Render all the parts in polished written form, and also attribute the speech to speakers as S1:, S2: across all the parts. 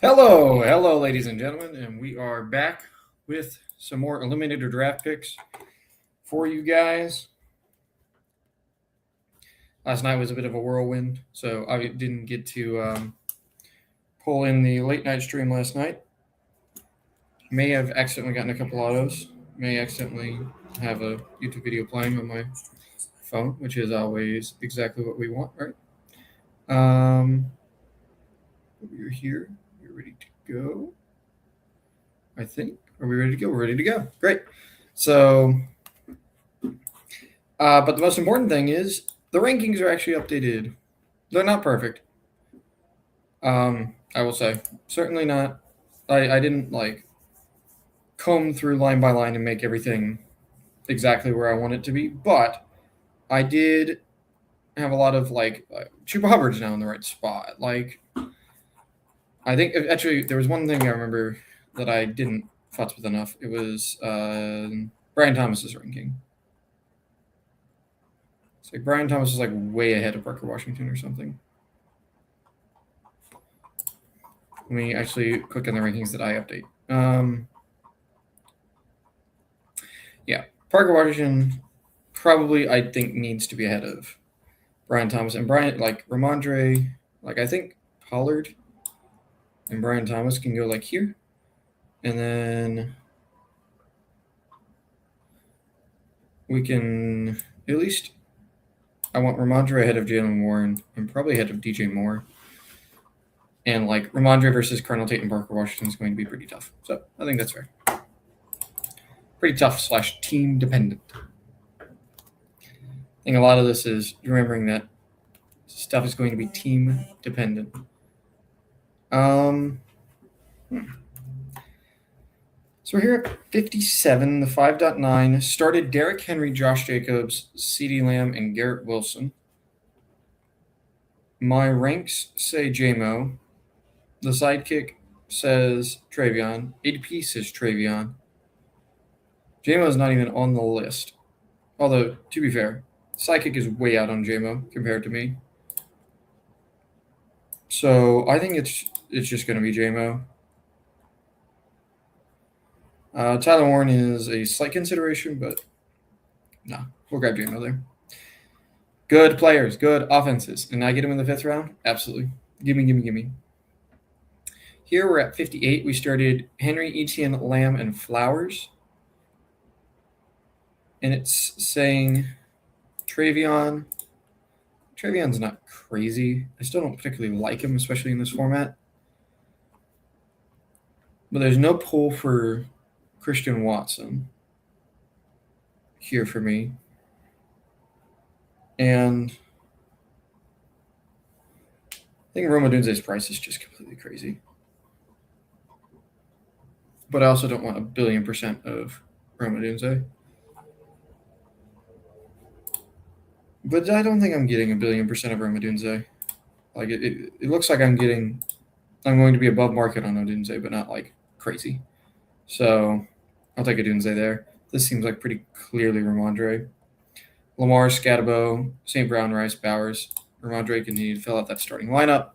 S1: Hello, ladies and gentlemen, and we are back with some more Eliminator draft picks for you guys. Last night was a bit of a whirlwind, so I didn't get to pull in the late night stream last night. May have accidentally gotten a couple autos. May accidentally have a YouTube video playing on my phone, which is always exactly what we want, right? We're here. We're ready to go. I think. Are we ready to go? We're ready to go. Great. So, but the most important thing is the rankings are actually updated. They're not perfect. I will say. Certainly not. I didn't like comb through line by line and make everything exactly where I want it to be, but I did have a lot of Chupa Hubbard's now in the right spot. Like, I think actually there was one thing I remember that I didn't futz with enough. It was Brian Thomas's ranking. It's like Brian Thomas is like way ahead of Parker Washington or something. Let me actually click on the rankings that I update. Yeah, Parker Washington probably I think needs to be ahead of Brian Thomas and Brian Ramondre. I think Pollard and Brian Thomas can go like here, and then we can at least. I want Ramondre ahead of Jalen Warren and probably ahead of DJ Moore. And Ramondre versus Colonel Tate and Parker Washington is going to be pretty tough. So I think that's fair. Pretty tough / team dependent. I think a lot of this is remembering that stuff is going to be team dependent. So we're here at 57, the 5.9. Started Derrick Henry, Josh Jacobs, CeeDee Lamb, and Garrett Wilson. My ranks say JMO. The sidekick says Travion. ADP says Travion. JMO is not even on the list. Although, to be fair, sidekick is way out on JMO compared to me. So I think it's just going to be JMO. Tyler Warren is a slight consideration, but no, we'll grab JMO there. Good players, good offenses. And I get him in the 5th round? Absolutely. Gimme. Here we're at 58. We started Henry, Etienne, Lamb, and Flowers. And it's saying Travion. Travion's not crazy. I still don't particularly like him, especially in this format. But there's no pull for Christian Watson here for me. And I think Rome Odunze's price is just completely crazy. But I also don't want 1,000,000,000% of Rome Odunze. But I don't think I'm getting 1,000,000,000% of Rome Odunze. It looks like I'm going to be above market on Odunze, but not crazy. So I'll take Odunze there. This seems like pretty clearly Ramondre. Lamar, Scatabo, St. Brown, Rice, Bowers. Ramondre can need to fill out that starting lineup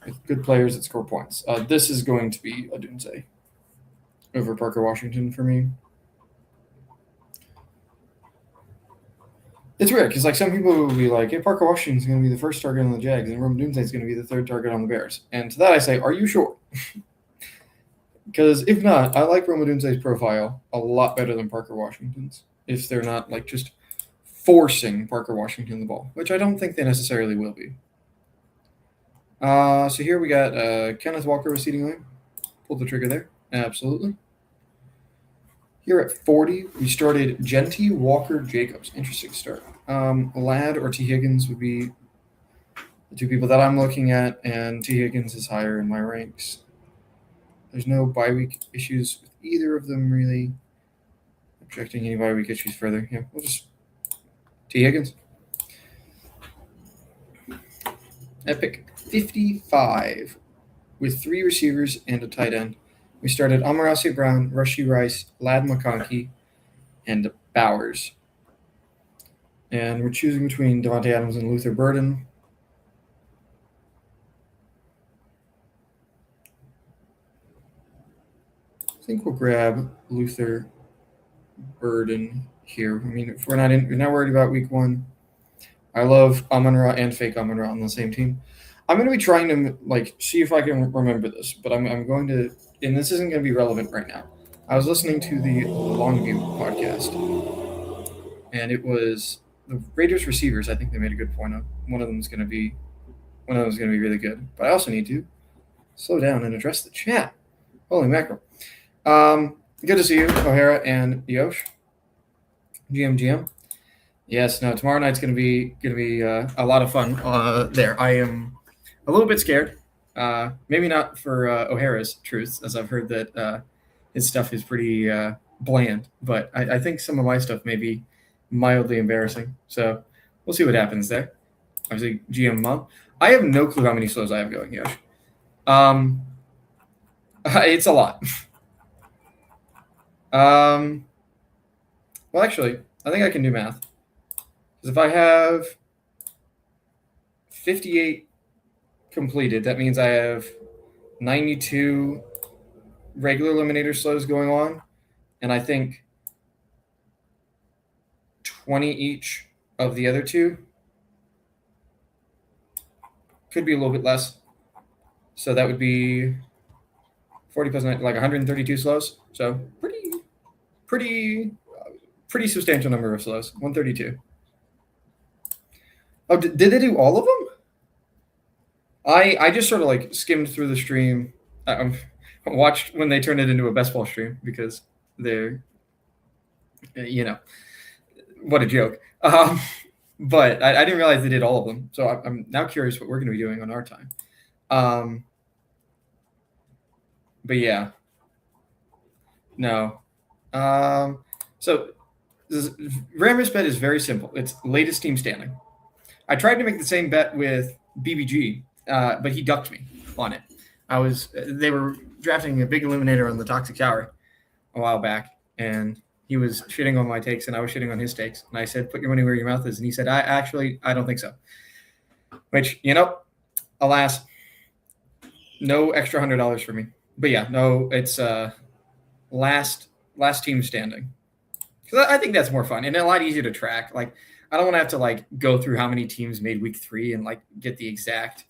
S1: with good players that score points. This is going to be Odunze over Parker Washington for me. It's weird because some people will be like, hey, Parker Washington's going to be the first target on the Jags and Rome Odunze is going to be the 3rd target on the Bears. And to that I say, are you sure? Because if not, I like Rome Odunze's profile a lot better than Parker Washington's if they're not just forcing Parker Washington the ball, which I don't think they necessarily will be. So here we got Kenneth Walker with CeeDee Lamb. Pull the trigger there. Absolutely. Here at 40, we started Genty, Walker, Jacobs. Interesting start. Ladd or T. Higgins would be the 2 people that I'm looking at, and T. Higgins is higher in my ranks. There's no bye week issues with either of them, really. Projecting any bye week issues further. Yeah, we'll just T. Higgins. Epic 55 with 3 receivers and a tight end. We started Amon-Ra St. Brown, Rashee Rice, Ladd McConkey, and Bowers. And we're choosing between Devontae Adams and Luther Burden. think we'll grab Luther Burden here. I mean, if we're not worried about week 1. I love Amon-Ra and fake Amon-Ra on the same team. I'm going to be trying to see if I can remember this, but I'm going to, and this isn't going to be relevant right now. I was listening to the Longview podcast, and it was the Raiders receivers. I think they made a good point on. One of them is going to be really good. But I also need to slow down and address the chat. Holy mackerel! Good to see you, O'Hara and Yosh. GM. Yes, no. Tomorrow night's gonna be a lot of fun. There, I am a little bit scared. Maybe not for O'Hara's truths, as I've heard that his stuff is pretty bland. But I think some of my stuff may be mildly embarrassing. So we'll see what happens there. Obviously, GM Mom. I have no clue how many slows I have going, Yosh. It's a lot. Well, actually, I think I can do math. Because if I have 58 completed, that means I have 92 regular Eliminator slows going on, and I think 20 each of the other two. Could be a little bit less. So that would be 40 plus 9, like 132 slows. So pretty substantial number of slows. 132. Oh, did they do all of them? I just sort of skimmed through the stream. Watched when they turned it into a best ball stream because they're, what a joke. But I didn't realize they did all of them. So I'm now curious what we're going to be doing on our time. But yeah. No. So Rammer's bet is very simple. It's latest team standing. I tried to make the same bet with BBG, but he ducked me on it. They were drafting a big eliminator on the Toxic Tower a while back, and he was shitting on my takes, and I was shitting on his takes. And I said, "Put your money where your mouth is." And he said, I don't think so." Which, alas, no extra $100 for me. But yeah, no, it's last team standing. Because I think that's more fun and a lot easier to track. I don't want to have to go through how many teams made week 3 and get the exact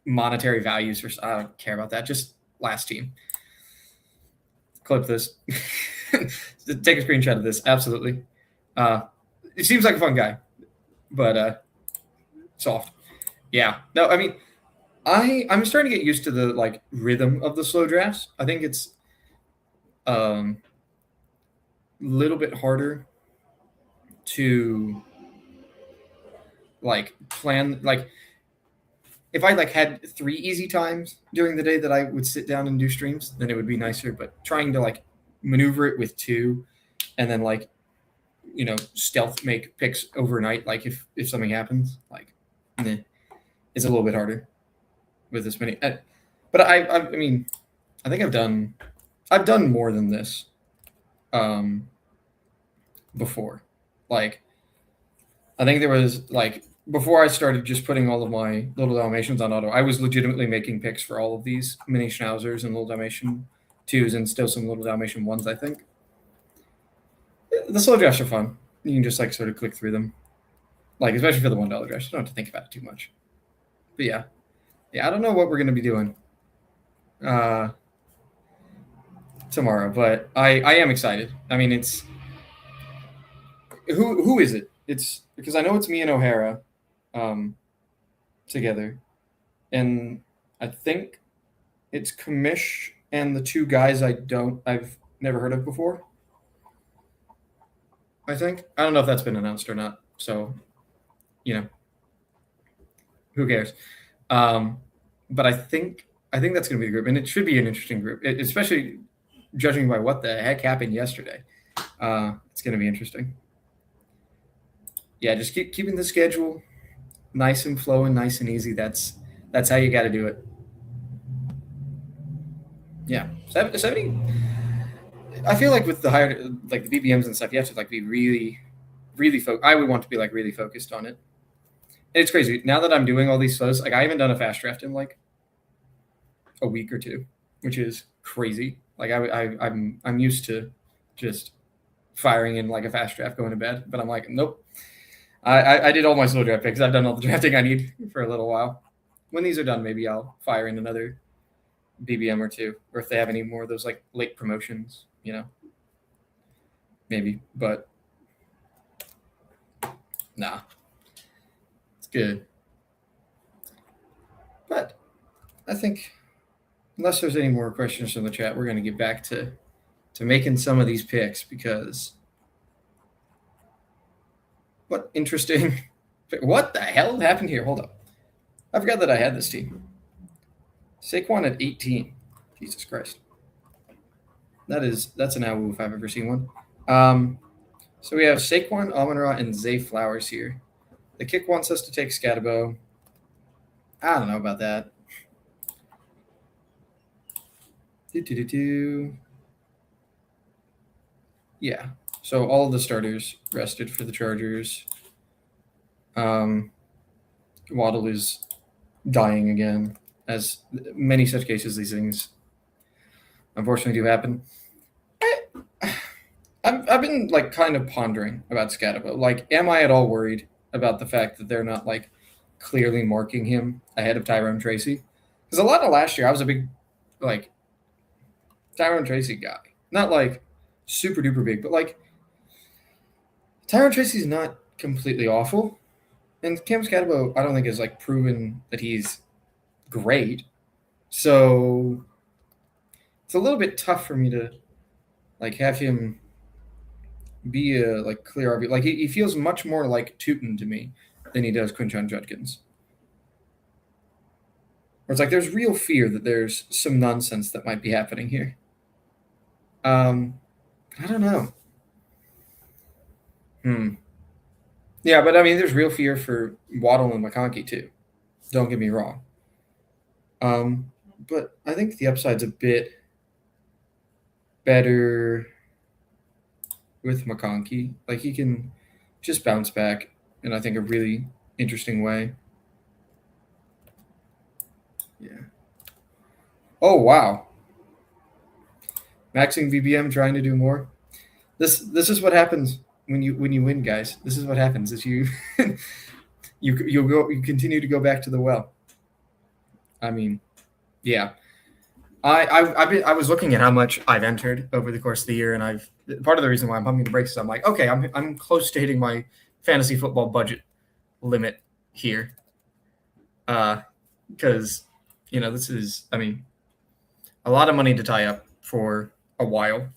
S1: monetary values. I don't care about that. Just last team. Clip this. Take a screenshot of this. Absolutely. It seems like a fun guy, but soft. Yeah. No, I mean, I'm starting to get used to the rhythm of the slow drafts. I think it's little bit harder to plan. If I had 3 easy times during the day that I would sit down and do streams, then it would be nicer. But trying to maneuver it with 2 and then stealth make picks overnight, if something happens, it's a little bit harder with this many. But I mean, I think I've done more than this before. I think there was before I started just putting all of my little Dalmatians on auto, I was legitimately making picks for all of these mini Schnauzers and little Dalmatian 2s and still some little Dalmatian 1s, I think. The slow drafts are fun. You can just sort of click through them. Especially for the $1 draft. You don't have to think about it too much. But yeah. Yeah, I don't know what we're going to be doing tomorrow, but I am excited. I mean, it's who is it? It's because I know it's me and O'Hara together, and I think it's Kamish and the 2 guys I've never heard of before. I don't know if that's been announced or not. So, who cares? But I think that's going to be the group, and it should be an interesting group, especially judging by what the heck happened yesterday. It's going to be interesting. Yeah, just keeping the schedule nice and flowing, nice and easy. That's how you got to do it. Yeah, 70. I feel with the higher the BBMs and stuff, you have to be really, really focused. I would want to be really focused on it. And it's crazy now that I'm doing all these slows. I haven't done a fast draft in a week or 2. which is crazy. Like I'm used to just firing in like a fast draft going to bed, but I'm like, nope. I did all my slow draft picks. I've done all the drafting I need for a little while. When these are done, maybe I'll fire in another BBM or two, or if they have any more of those like late promotions, maybe. But nah, it's good. But I think unless there's any more questions from the chat, we're going to get back to making some of these picks because what interesting. What the hell happened here? Hold up. I forgot that I had this team. Saquon at 18. Jesus Christ. That's an owl if I've ever seen one. So we have Saquon, Amon-Ra, and Zay Flowers here. The kick wants us to take Scatabo. I don't know about that. Yeah. So all of the starters rested for the Chargers. Waddle is dying again, as many such cases, these things unfortunately do happen. I've been like kind of pondering about Scatabo. Like, am I at all worried about the fact that they're not like clearly marking him ahead of Tyrone Tracy? Because a lot of last year I was a big like Tyrone Tracy guy. Not like super duper big, but like Tyrone Tracy's not completely awful. And Cam Scatabo, I don't think is like proven that he's great. So it's a little bit tough for me to like have him be a like clear RB. Like he feels much more like Tootin to me than he does Quinshon Judkins. Where it's like there's real fear that there's some nonsense that might be happening here. I don't know. Yeah, but I mean, there's real fear for Waddle and McConkey too. Don't get me wrong. But I think the upside's a bit better with McConkey. Like he can just bounce back in I think a really interesting way. Yeah. Oh wow. Maxing VBM trying to do more. This is what happens when you win, guys. This is what happens is you you continue to go back to the well. I mean, yeah. I was looking at how much I've entered over the course of the year, and part of the reason why I'm pumping the brakes is I'm like, okay, I'm close to hitting my fantasy football budget limit here, because this is a lot of money to tie up for a while.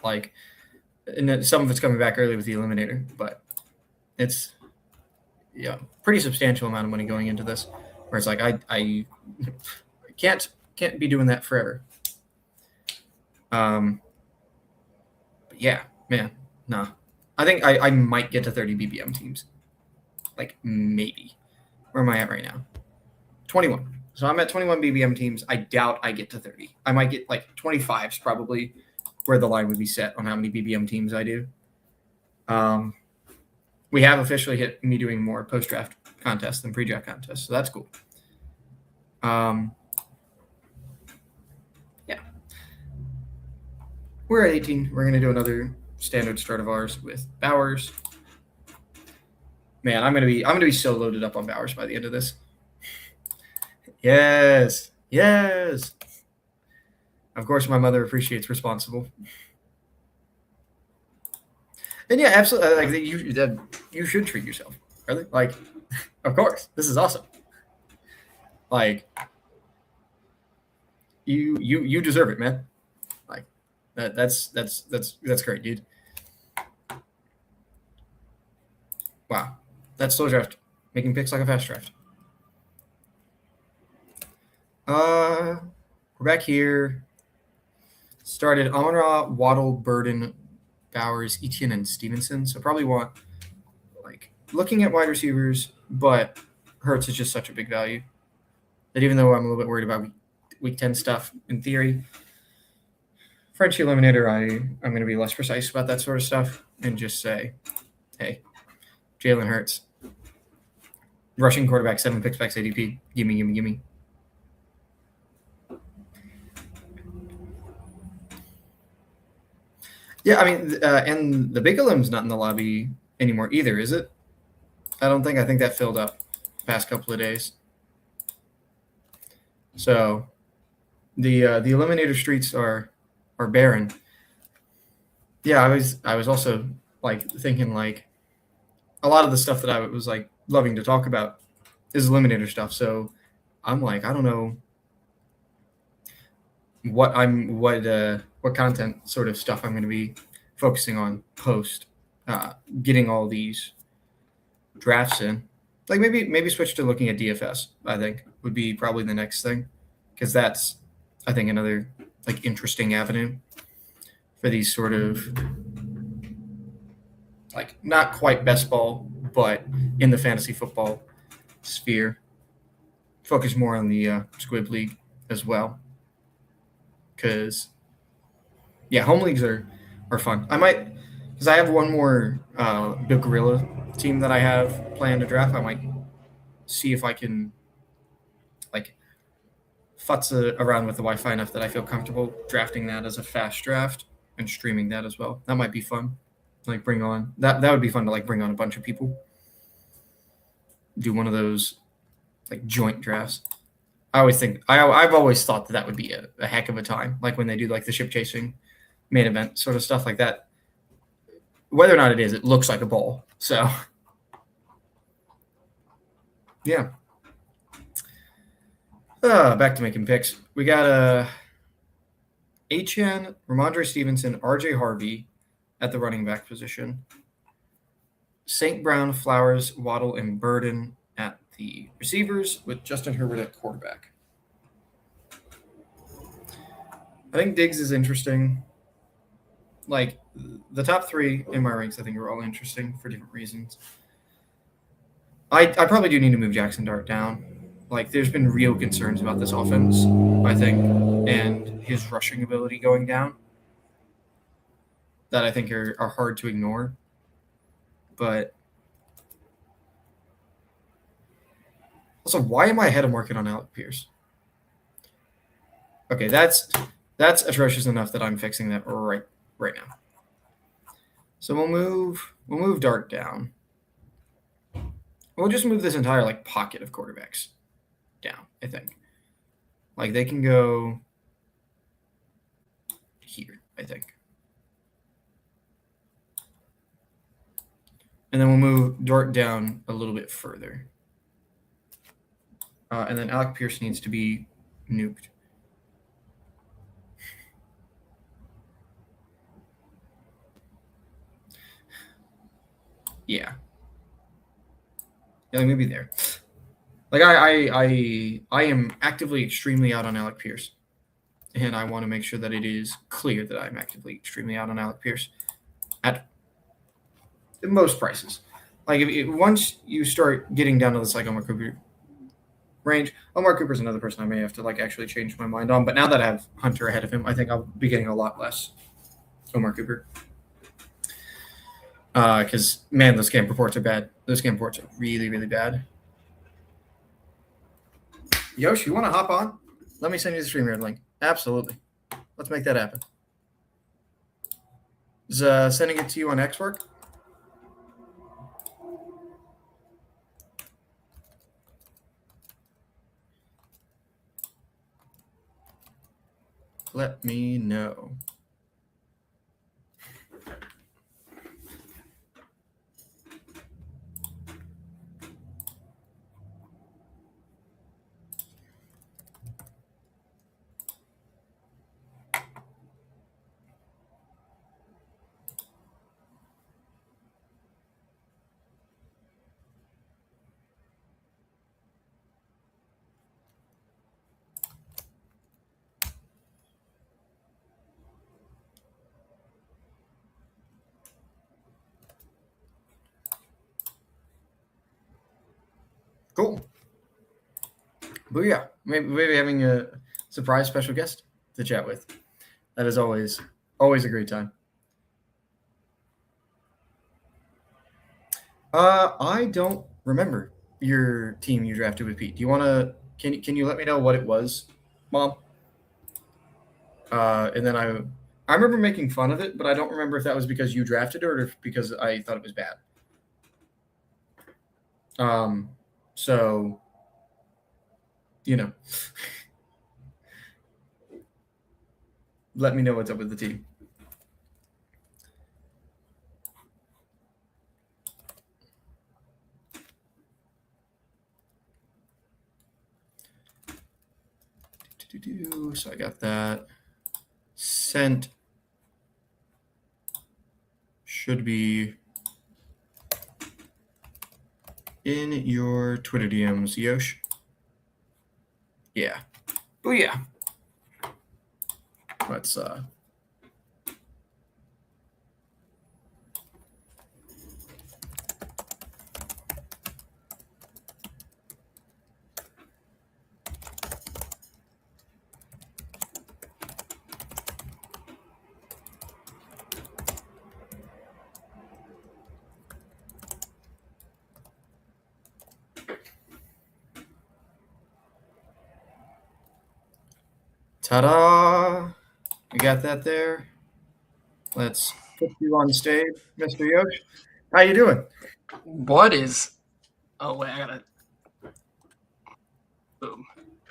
S1: Like, and some of it's coming back early with the Eliminator, but it's pretty substantial amount of money going into this. Where it's like I can't be doing that forever. But yeah, man, nah. I think I might get to 30 BBM teams. Like maybe. Where am I at right now? 21. So I'm at 21 BBM teams. I doubt I get to 30. I might get like 25 is probably where the line would be set on how many BBM teams I do. We have officially hit me doing more post-draft contests than pre-draft contests, so that's cool. Yeah. We're at 18. We're going to do another standard start of ours with Bowers. Man, I'm going to be so loaded up on Bowers by the end of this. Yes. Of course, my mother appreciates responsible. And yeah, absolutely. Like you should treat yourself. Really? Like, of course, this is awesome. Like, you deserve it, man. Like, that's great, dude. Wow, that's slow draft, making picks like a fast draft. We're back here. Started Amon-Ra, Waddle, Burden, Bowers, Etienne, and Stevenson. So probably want looking at wide receivers, but Hurts is just such a big value that even though I'm a little bit worried about week 10 stuff in theory, Frenchie Eliminator, I'm going to be less precise about that sort of stuff and just say, hey, Jalen Hurts, rushing quarterback, 7 picks back ADP, gimme. Yeah, I mean, and the Bigelow's not in the lobby anymore either, is it? I don't think. I think that filled up the past couple of days. So the Eliminator streets are barren. Yeah, I was also like thinking like a lot of the stuff that I was like loving to talk about is Eliminator stuff. So I'm like, I don't know what content sort of stuff I'm going to be focusing on post getting all these drafts in. Like maybe switch to looking at DFS. I think would be probably the next thing because that's I think another like interesting avenue for these sort of like not quite best ball, but in the fantasy football sphere. Focus more on the Squib League as well because yeah, home leagues are fun. I might because I have one more Big Gorilla team that I have planned to draft. I might see if I can like futz around with the Wi-Fi enough that I feel comfortable drafting that as a fast draft and streaming that as well. That might be fun. Like bring on that would be fun to like bring on a bunch of people. Do one of those like joint drafts. I always think I've always thought that would be a heck of a time. Like when they do like the ship chasing main event sort of stuff like that. Whether or not it is, it looks like a ball. So yeah. Back to making picks. We got Achan, Ramondre Stevenson, RJ Harvey at the running back position. St. Brown, Flowers, Waddle, and Burden at the receivers with Justin Herbert at quarterback. I think Diggs is interesting. Like the top three in my ranks, I think are all interesting for different reasons. I probably do need to move Jackson Dart down. Like there's been real concerns about this offense, I think, and his rushing ability going down that I think are hard to ignore. But also, why am I ahead of market on Alec Pierce? Okay, that's atrocious enough that I'm fixing that right now. So we'll move Dart down. We'll just move this entire like pocket of quarterbacks down, I think. Like they can go here, I think. And then we'll move Dart down a little bit further. And then Alec Pierce needs to be nuked. Yeah. Yeah, maybe there. Like I am actively extremely out on Alec Pierce. And I want to make sure that it is clear that I'm actively extremely out on Alec Pierce at most prices. Like once you start getting down to this like Omar Cooper range, Omar Cooper's another person I may have to like actually change my mind on. But now that I have Hunter ahead of him, I think I'll be getting a lot less Omar Cooper. Because man, those camp reports are bad. Those camp reports are really, really bad. Yosh, you want to hop on? Let me send you the StreamYard link. Absolutely. Let's make that happen. Is sending it to you on X work? Let me know. Cool. Booyah. Maybe having a surprise special guest to chat with. That is always a great time. I don't remember your team you drafted with Pete. Do you want to? Can you let me know what it was, Mom? And then I remember making fun of it, but I don't remember if that was because you drafted it or if because I thought it was bad. So, let me know what's up with the team. So I got that sent. Should be in your Twitter DMs, Yosh. Yeah. Oh yeah. Let's ta-da! We got that there. Let's put you on stage, Mr. Yosh. How you doing?
S2: What is? Oh wait, I gotta. Boom.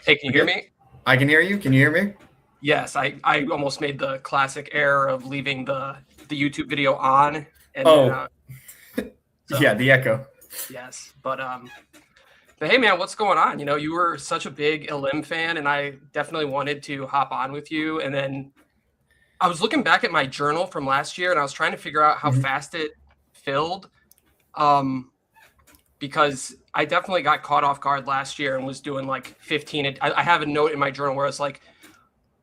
S2: Hey, can you hear me?
S1: I can hear you. Can you hear me?
S2: Yes, I almost made the classic error of leaving the YouTube video on.
S1: And yeah, the echo.
S2: Yes, but hey man, what's going on? You were such a big Elim fan, and I definitely wanted to hop on with you. And then I was looking back at my journal from last year, and I was trying to figure out how fast it filled. Because I definitely got caught off guard last year and was doing like 15. I have a note in my journal where it's like,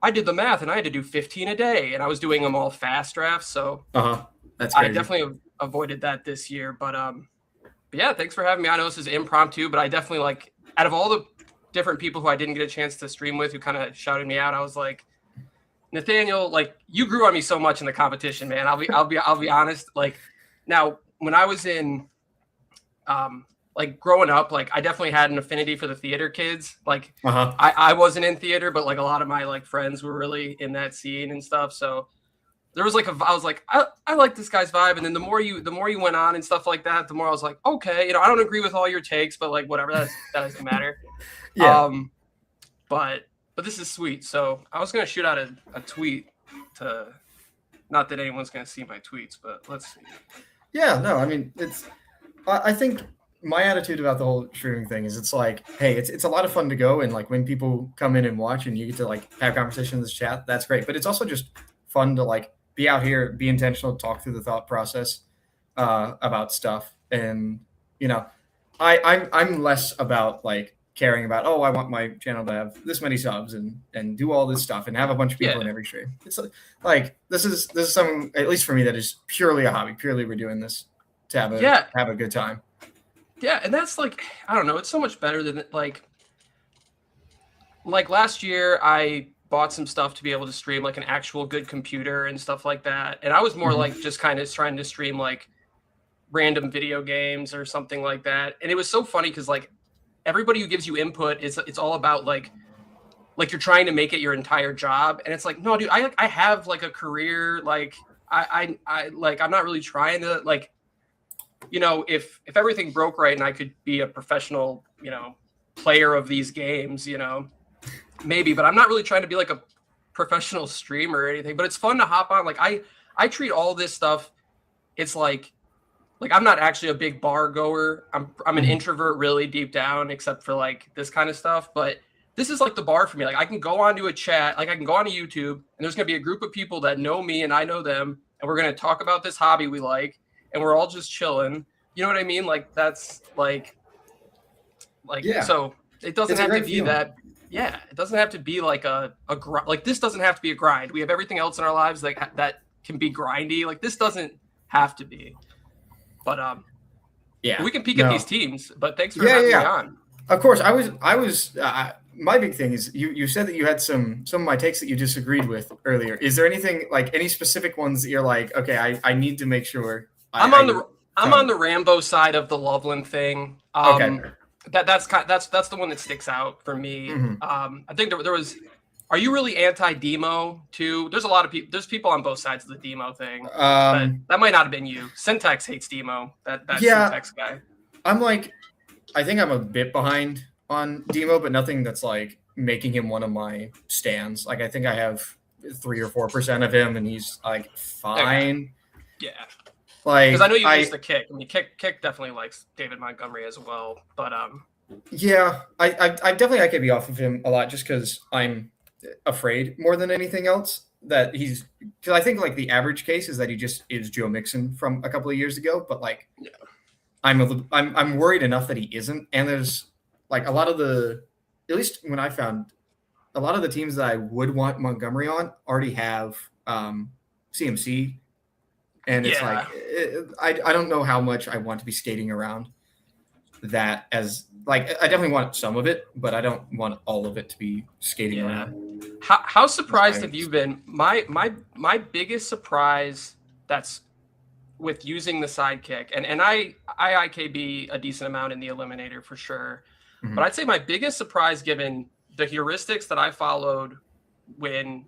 S2: I did the math and I had to do 15 a day, and I was doing them all fast drafts. So
S1: that's crazy.
S2: I definitely avoided that this year. But yeah, thanks for having me. I know this is impromptu, but I definitely like, out of all the different people who I didn't get a chance to stream with who kind of shouted me out, I was like, Nathaniel, like, you grew on me so much in the competition, man. I'll be honest. Like, now when I was in like growing up, like I definitely had an affinity for the theater kids. Like I wasn't in theater, but like a lot of my like friends were really in that scene and stuff. So there was like I was like, I like this guy's vibe. And then the more you went on and stuff like that, the more I was like, okay, I don't agree with all your takes, but like whatever, that doesn't matter.
S1: Yeah.
S2: But this is sweet. So I was gonna shoot out a tweet to, not that anyone's gonna see my tweets, but let's see.
S1: Yeah, no, I mean, I think my attitude about the whole streaming thing is it's like, hey, it's a lot of fun to go, and like when people come in and watch and you get to like have conversations in this chat, that's great. But it's also just fun to like be out here, be intentional, talk through the thought process about stuff. And I'm less about like caring about, I want my channel to have this many subs and do all this stuff and have a bunch of people in every stream. It's like this is something, at least for me, that is purely a hobby. Purely we're doing this to have a good time.
S2: Yeah, and that's like, I don't know, it's so much better than like last year I bought some stuff to be able to stream like an actual good computer and stuff like that. And I was more like just kind of trying to stream like random video games or something like that. And it was so funny because like everybody who gives you input, it's all about like you're trying to make it your entire job. And it's like, no, dude, I have like a career. Like I like, I'm not really trying to like, if everything broke right and I could be a professional, player of these games, maybe, but I'm not really trying to be like a professional streamer or anything, but it's fun to hop on. Like I treat all this stuff. It's like I'm not actually a big bar goer. I'm an introvert really deep down, except for like this kind of stuff. But this is like the bar for me. Like I can go onto a chat, like I can go onto YouTube, and there's going to be a group of people that know me and I know them. And we're going to talk about this hobby we like. And we're all just chilling. You know what I mean? Like that's like, yeah. So it doesn't have to be that. Yeah, it doesn't have to be like a like this doesn't have to be a grind. We have everything else in our lives like that can be grindy. Like this doesn't have to be. But yeah, we can peek at these teams. But thanks for having me on.
S1: Of course, I was. My big thing is you said that you had some of my takes that you disagreed with earlier. Is there anything like any specific ones that you're like, okay, I need to make sure.
S2: I'm on the Rambo side of the Loveland thing. Okay. That's the one that sticks out for me. I think there was Are you really anti-demo too? There's a lot of people. There's people on both sides of the demo thing. But that might not have been you. Syntax hates demo. That
S1: Yeah.
S2: Syntax guy.
S1: I'm like, I think I'm a bit behind on Demo, but nothing that's like making him one of my stands. Like I think I have 3 or 4% of him, and he's like fine.
S2: Yeah.
S1: Like
S2: because I know you use the kick. I mean, kick definitely likes David Montgomery as well. But
S1: yeah, I definitely I could be off of him a lot just because I'm afraid more than anything else that he's because I think like the average case is that he just is Joe Mixon from a couple of years ago, but like
S2: yeah.
S1: I'm worried enough that he isn't, and there's like a lot of the at least when I found a lot of the teams that I would want Montgomery on already have CMC, and it's like I don't know how much I want to be skating around that as like I definitely want some of it, but I don't want all of it to be skating around.
S2: How surprised have you been? My biggest surprise that's with using the sidekick, and I IKB a decent amount in the Eliminator for sure, but I'd say my biggest surprise given the heuristics that I followed when,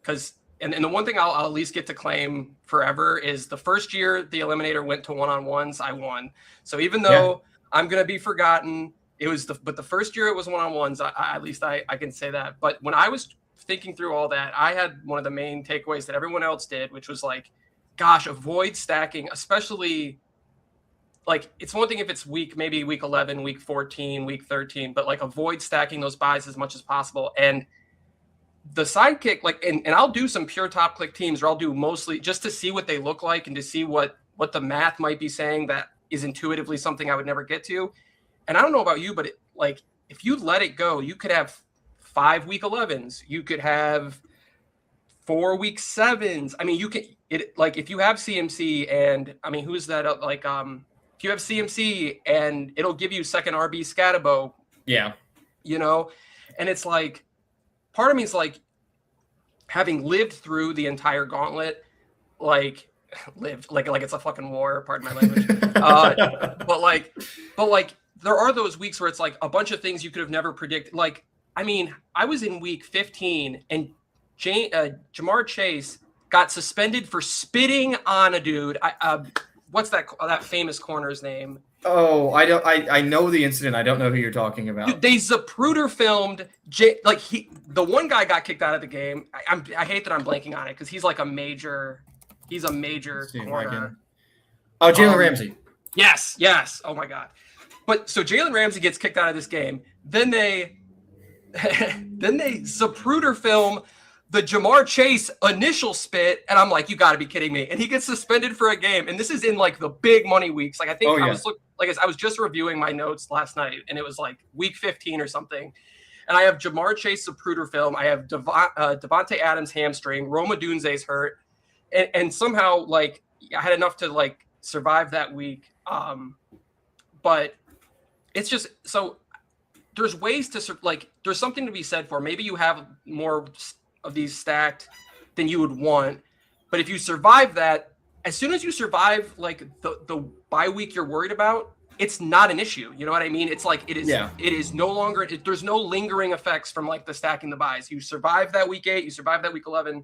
S2: because and the one thing I'll at least get to claim forever is the first year the Eliminator went to one-on-ones, I won. So even though I'm gonna be forgotten, it was but the first year it was one-on-ones. At least I can say that. But when I was thinking through all that, I had one of the main takeaways that everyone else did, which was like, gosh, avoid stacking, especially like it's one thing if it's maybe week 11, week 14, week 13, but like avoid stacking those buys as much as possible. And the sidekick, like, and I'll do some pure top click teams, or I'll do mostly just to see what they look like and to see what the math might be saying that is intuitively something I would never get to. And I don't know about you, but like if you let it go, you could have 5 week 11s, you could have 4 week 7s. I mean, you can like if you have CMC and I mean, who's that? Like if you have CMC and it'll give you second RB Scatabo.
S1: Yeah.
S2: You know, and it's like part of me is like having lived through the entire gauntlet, like lived like it's a fucking war, pardon my language. but like there are those weeks where it's like a bunch of things you could have never predicted. Like, I mean, I was in week 15 and Jamar Chase got suspended for spitting on a dude. What's that famous corner's name?
S1: Oh, I know the incident. I don't know who you're talking about.
S2: Dude, they Zapruder filmed the one guy got kicked out of the game. I hate that I'm blanking on it because he's a major corner.
S1: Oh, Jalen Ramsey.
S2: Yes. Oh my God. But so Jalen Ramsey gets kicked out of this game. Then they Zapruder film the Jamar Chase initial spit, and I'm like, you got to be kidding me! And he gets suspended for a game, and this is in like the big money weeks. Like I think I was just reviewing my notes last night, and it was like week 15 or something. And I have Jamar Chase Zapruder film. I have Devontae Adams hamstring. Roma Dunze's hurt, and somehow like I had enough to like survive that week. But it's just so there's ways to like there's something to be said for maybe you have more of these stacked than you would want, but if you survive that, as soon as you survive like the bye week you're worried about, it's not an issue. You know what I mean? It's like it is no longer there's no lingering effects from like the stacking the buys. You survive that week 8, you survive that week 11.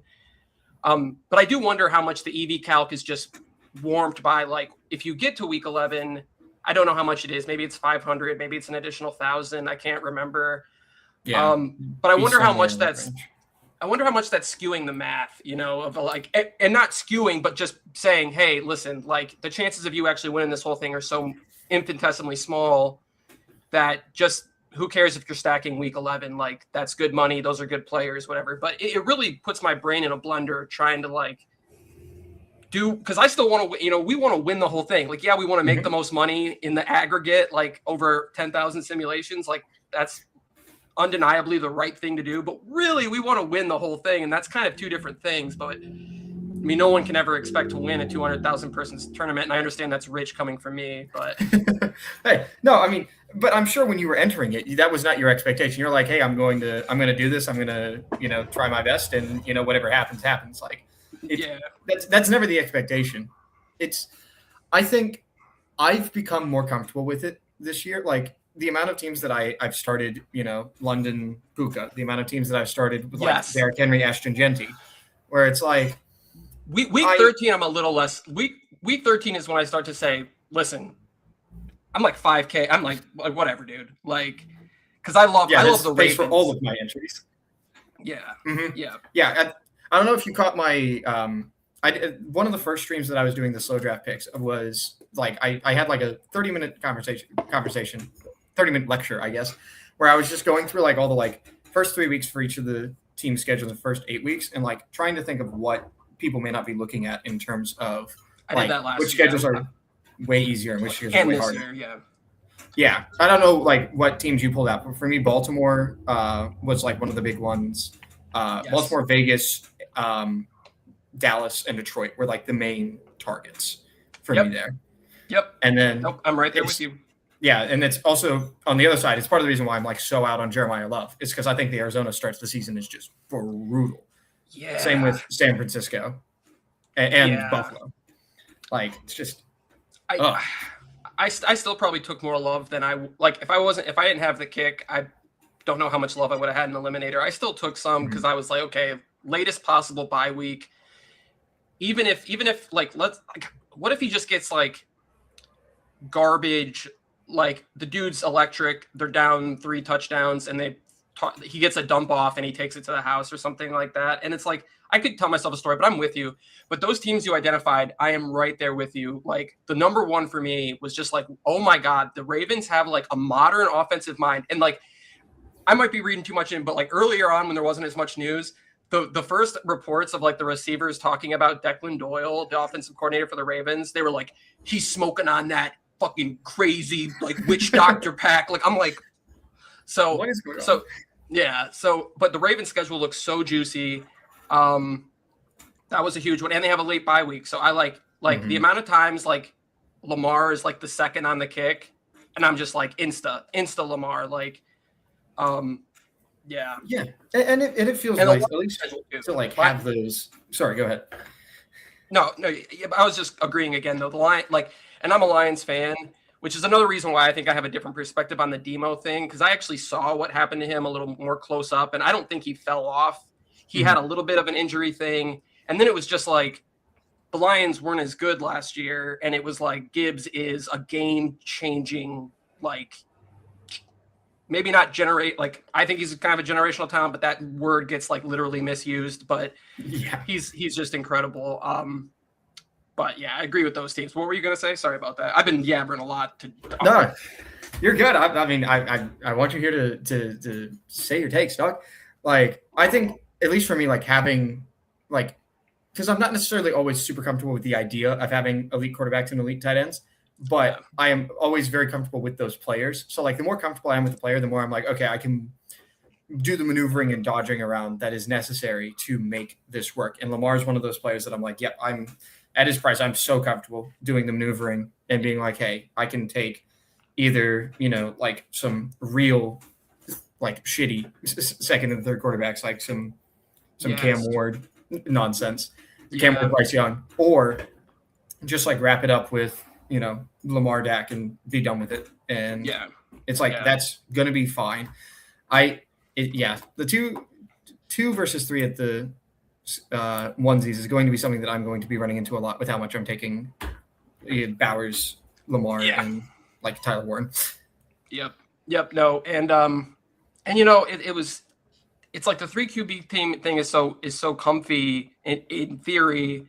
S2: But I do wonder how much the EV calc is just warped by like if you get to week 11, I don't know how much it is. Maybe it's 500, maybe it's an additional 1,000. I can't remember. Yeah. But I wonder how much that's skewing the math, you know, of like, and not skewing, but just saying, hey, listen, like the chances of you actually winning this whole thing are so infinitesimally small that just who cares if you're stacking week 11, like that's good money. Those are good players, whatever. But it really puts my brain in a blender trying to like because I still want to, you know, we want to win the whole thing. Like, yeah, we want to make the most money in the aggregate, like over 10,000 simulations. Like that's undeniably the right thing to do, but really we want to win the whole thing. And that's kind of two different things, but I mean, no one can ever expect to win a 200,000 person tournament. And I understand that's rich coming from me, but
S1: hey, no, I mean, but I'm sure when you were entering it, that was not your expectation. You're like, hey, I'm going to do this. I'm going to, you know, try my best and, you know, whatever happens. Like, that's never the expectation. I think I've become more comfortable with it this year. Like the amount of teams that I've started, London Puka, the amount of teams that I've started with like Derrick Henry, Ashton Genty, where it's like
S2: week 13, I'm a little less. Week 13 is when I start to say, listen, I'm like 5K. I'm like whatever, dude. Like, because I love the Ravens
S1: for all of my entries.
S2: Yeah,
S1: yeah. I don't know if you caught my. One of the first streams that I was doing the slow draft picks was like I had like a 30-minute conversation, 30-minute lecture, I guess, where I was just going through like all the like first 3 weeks for each of the team schedules, the first 8 weeks, and like trying to think of what people may not be looking at in terms of like which schedules are way easier and which schedules are way harder. Yeah. I don't know like what teams you pulled out, but for me, Baltimore was like one of the big ones. Baltimore, Vegas, Dallas, and Detroit were like the main targets for me there.
S2: Yep.
S1: And then
S2: I'm right there with you.
S1: Yeah, and it's also on the other side. It's part of the reason why I'm like so out on Jeremiah Love. It's because I think the Arizona starts the season is just brutal.
S2: Yeah.
S1: Same with San Francisco and Buffalo. Like it's just.
S2: I still probably took more Love than I like. If I didn't have the kick, I don't know how much Love I would have had in Eliminator. I still took some because I was like, okay, latest possible bye week. Even if like what if he just gets like garbage? Like the dude's electric, they're down 3 touchdowns, and he gets a dump off and he takes it to the house or something like that. And it's like I could tell myself a story, but I'm with you. But those teams you identified, I am right there with you. Like the number one for me was just like, oh my God, the Ravens have like a modern offensive mind. And like I might be reading too much in, but like earlier on when there wasn't as much news, the first reports of like the receivers talking about Declan Doyle, the offensive coordinator for the Ravens, they were like, he's smoking on that fucking crazy like witch doctor pack. Like I'm like,
S1: what is going on?
S2: But the Ravens schedule looks so juicy. That was a huge one, and they have a late bye week. So I like the amount of times like Lamar is like the second on the kick, and I'm just like insta Lamar. Like, yeah,
S1: and it feels nice at least to like have those. Sorry, go ahead.
S2: No, I was just agreeing again though. The line and I'm a Lions fan, which is another reason why I think I have a different perspective on the Demo thing, because I actually saw what happened to him a little more close up, and I don't think he fell off. He had a little bit of an injury thing, and then it was just like the Lions weren't as good last year, and it was like Gibbs is a game-changing, like maybe not I think he's kind of a generational talent, but that word gets like literally misused. But he's just incredible. But yeah, I agree with those teams. What were you gonna say? Sorry about that. I've been yabbering a lot.
S1: No, you're good. I mean, I want you here to say your takes, dog. Like, I think at least for me, like having like, because I'm not necessarily always super comfortable with the idea of having elite quarterbacks and elite tight ends, but I am always very comfortable with those players. So like, the more comfortable I am with the player, the more I'm like, okay, I can do the maneuvering and dodging around that is necessary to make this work. And Lamar is one of those players that I'm like, yep, I'm at his price. I'm so comfortable doing the maneuvering and being like, hey, I can take either, like some real, like shitty second and third quarterbacks, like some Cam Ward nonsense, Cam Ward, Bryce Young, or just like wrap it up with, Lamar, Dak, and be done with it. And it's like, that's going to be fine. The two versus 3 at the onesies is going to be something that I'm going to be running into a lot with how much I'm taking Bowers, Lamar, and like Tyler Warren.
S2: Yep. No. And it's like the 3 QB team thing is so comfy in theory,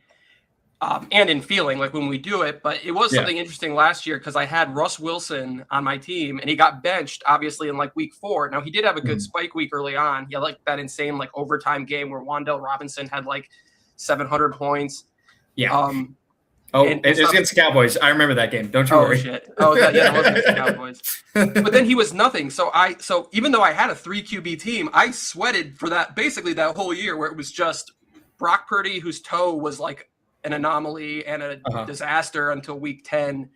S2: and in feeling like when we do it, but it was something interesting last year because I had Russ Wilson on my team and he got benched obviously in like week 4. Now he did have a good spike week early on. He had like that insane like overtime game where Wan'Dale Robinson had like 700 points.
S1: Yeah. It's against the Cowboys. I remember that game. Don't you worry.
S2: Shit. That was against the Cowboys. But then he was nothing. So even though I had a 3 QB team, I sweated for that basically that whole year where it was just Brock Purdy, whose toe was like an anomaly and a disaster until week 10,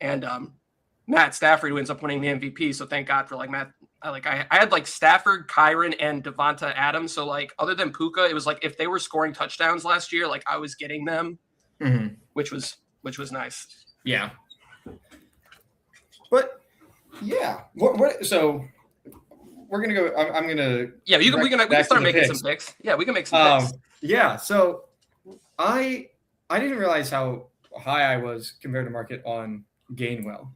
S2: and Matt Stafford, who ends up winning the MVP. So thank God for like Matt. I had like Stafford, Kyron, and Devonta Adams. So like other than Puka, it was like if they were scoring touchdowns last year, like I was getting them,
S1: mm-hmm.
S2: which was nice.
S1: Yeah. But Yeah. What? So we're gonna go. I'm gonna.
S2: Yeah, we can start making some picks. Yeah, we can make some picks.
S1: Yeah. So I didn't realize how high I was compared to market on Gainwell,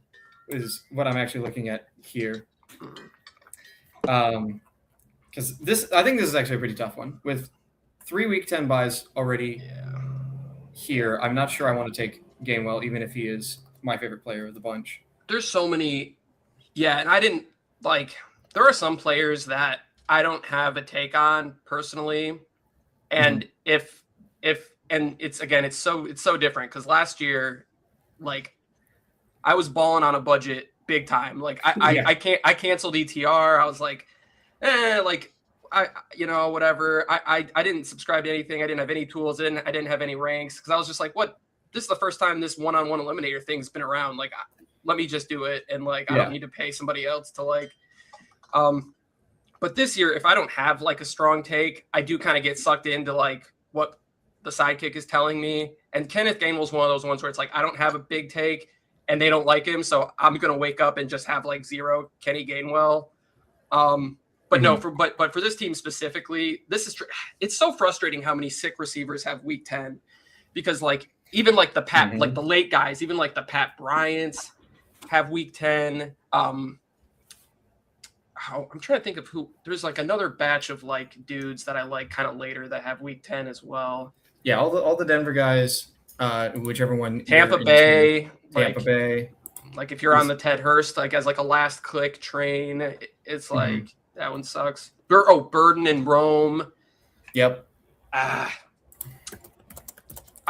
S1: is what I'm actually looking at here. Because I think this is actually a pretty tough one with 3 week 10 buys already here. I'm not sure I want to take Gainwell, even if he is my favorite player of the bunch.
S2: There's so many, and I didn't like. There are some players that I don't have a take on personally, and if and it's so different because last year, like, I was balling on a budget big time. Like I canceled ETR. I was like, whatever. I didn't subscribe to anything. I didn't have any tools in. I didn't have any ranks because I was just like, what? This is the first time this one-on-one eliminator thing's been around. Like, let me just do it, and like I don't need to pay somebody else to like. But this year, if I don't have like a strong take, I do kind of get sucked into like what the sidekick is telling me. And Kenneth Gainwell's one of those ones where it's like I don't have a big take, and they don't like him, so I'm gonna wake up and just have like 0 Kenny Gainwell. But no, but for this team specifically, it's so frustrating how many sick receivers have week 10, because like even like the Pat like the late guys, even like the Pat Bryants have week 10. I'm trying to think of who. There's like another batch of like dudes that I like kind of later that have week 10 as well.
S1: Yeah, all the Denver guys, whichever one.
S2: Tampa Bay.
S1: Like
S2: if you're on the Ted Hurst, like as like a last click train, it's like that one sucks. Burden and Rome.
S1: Yep.
S2: I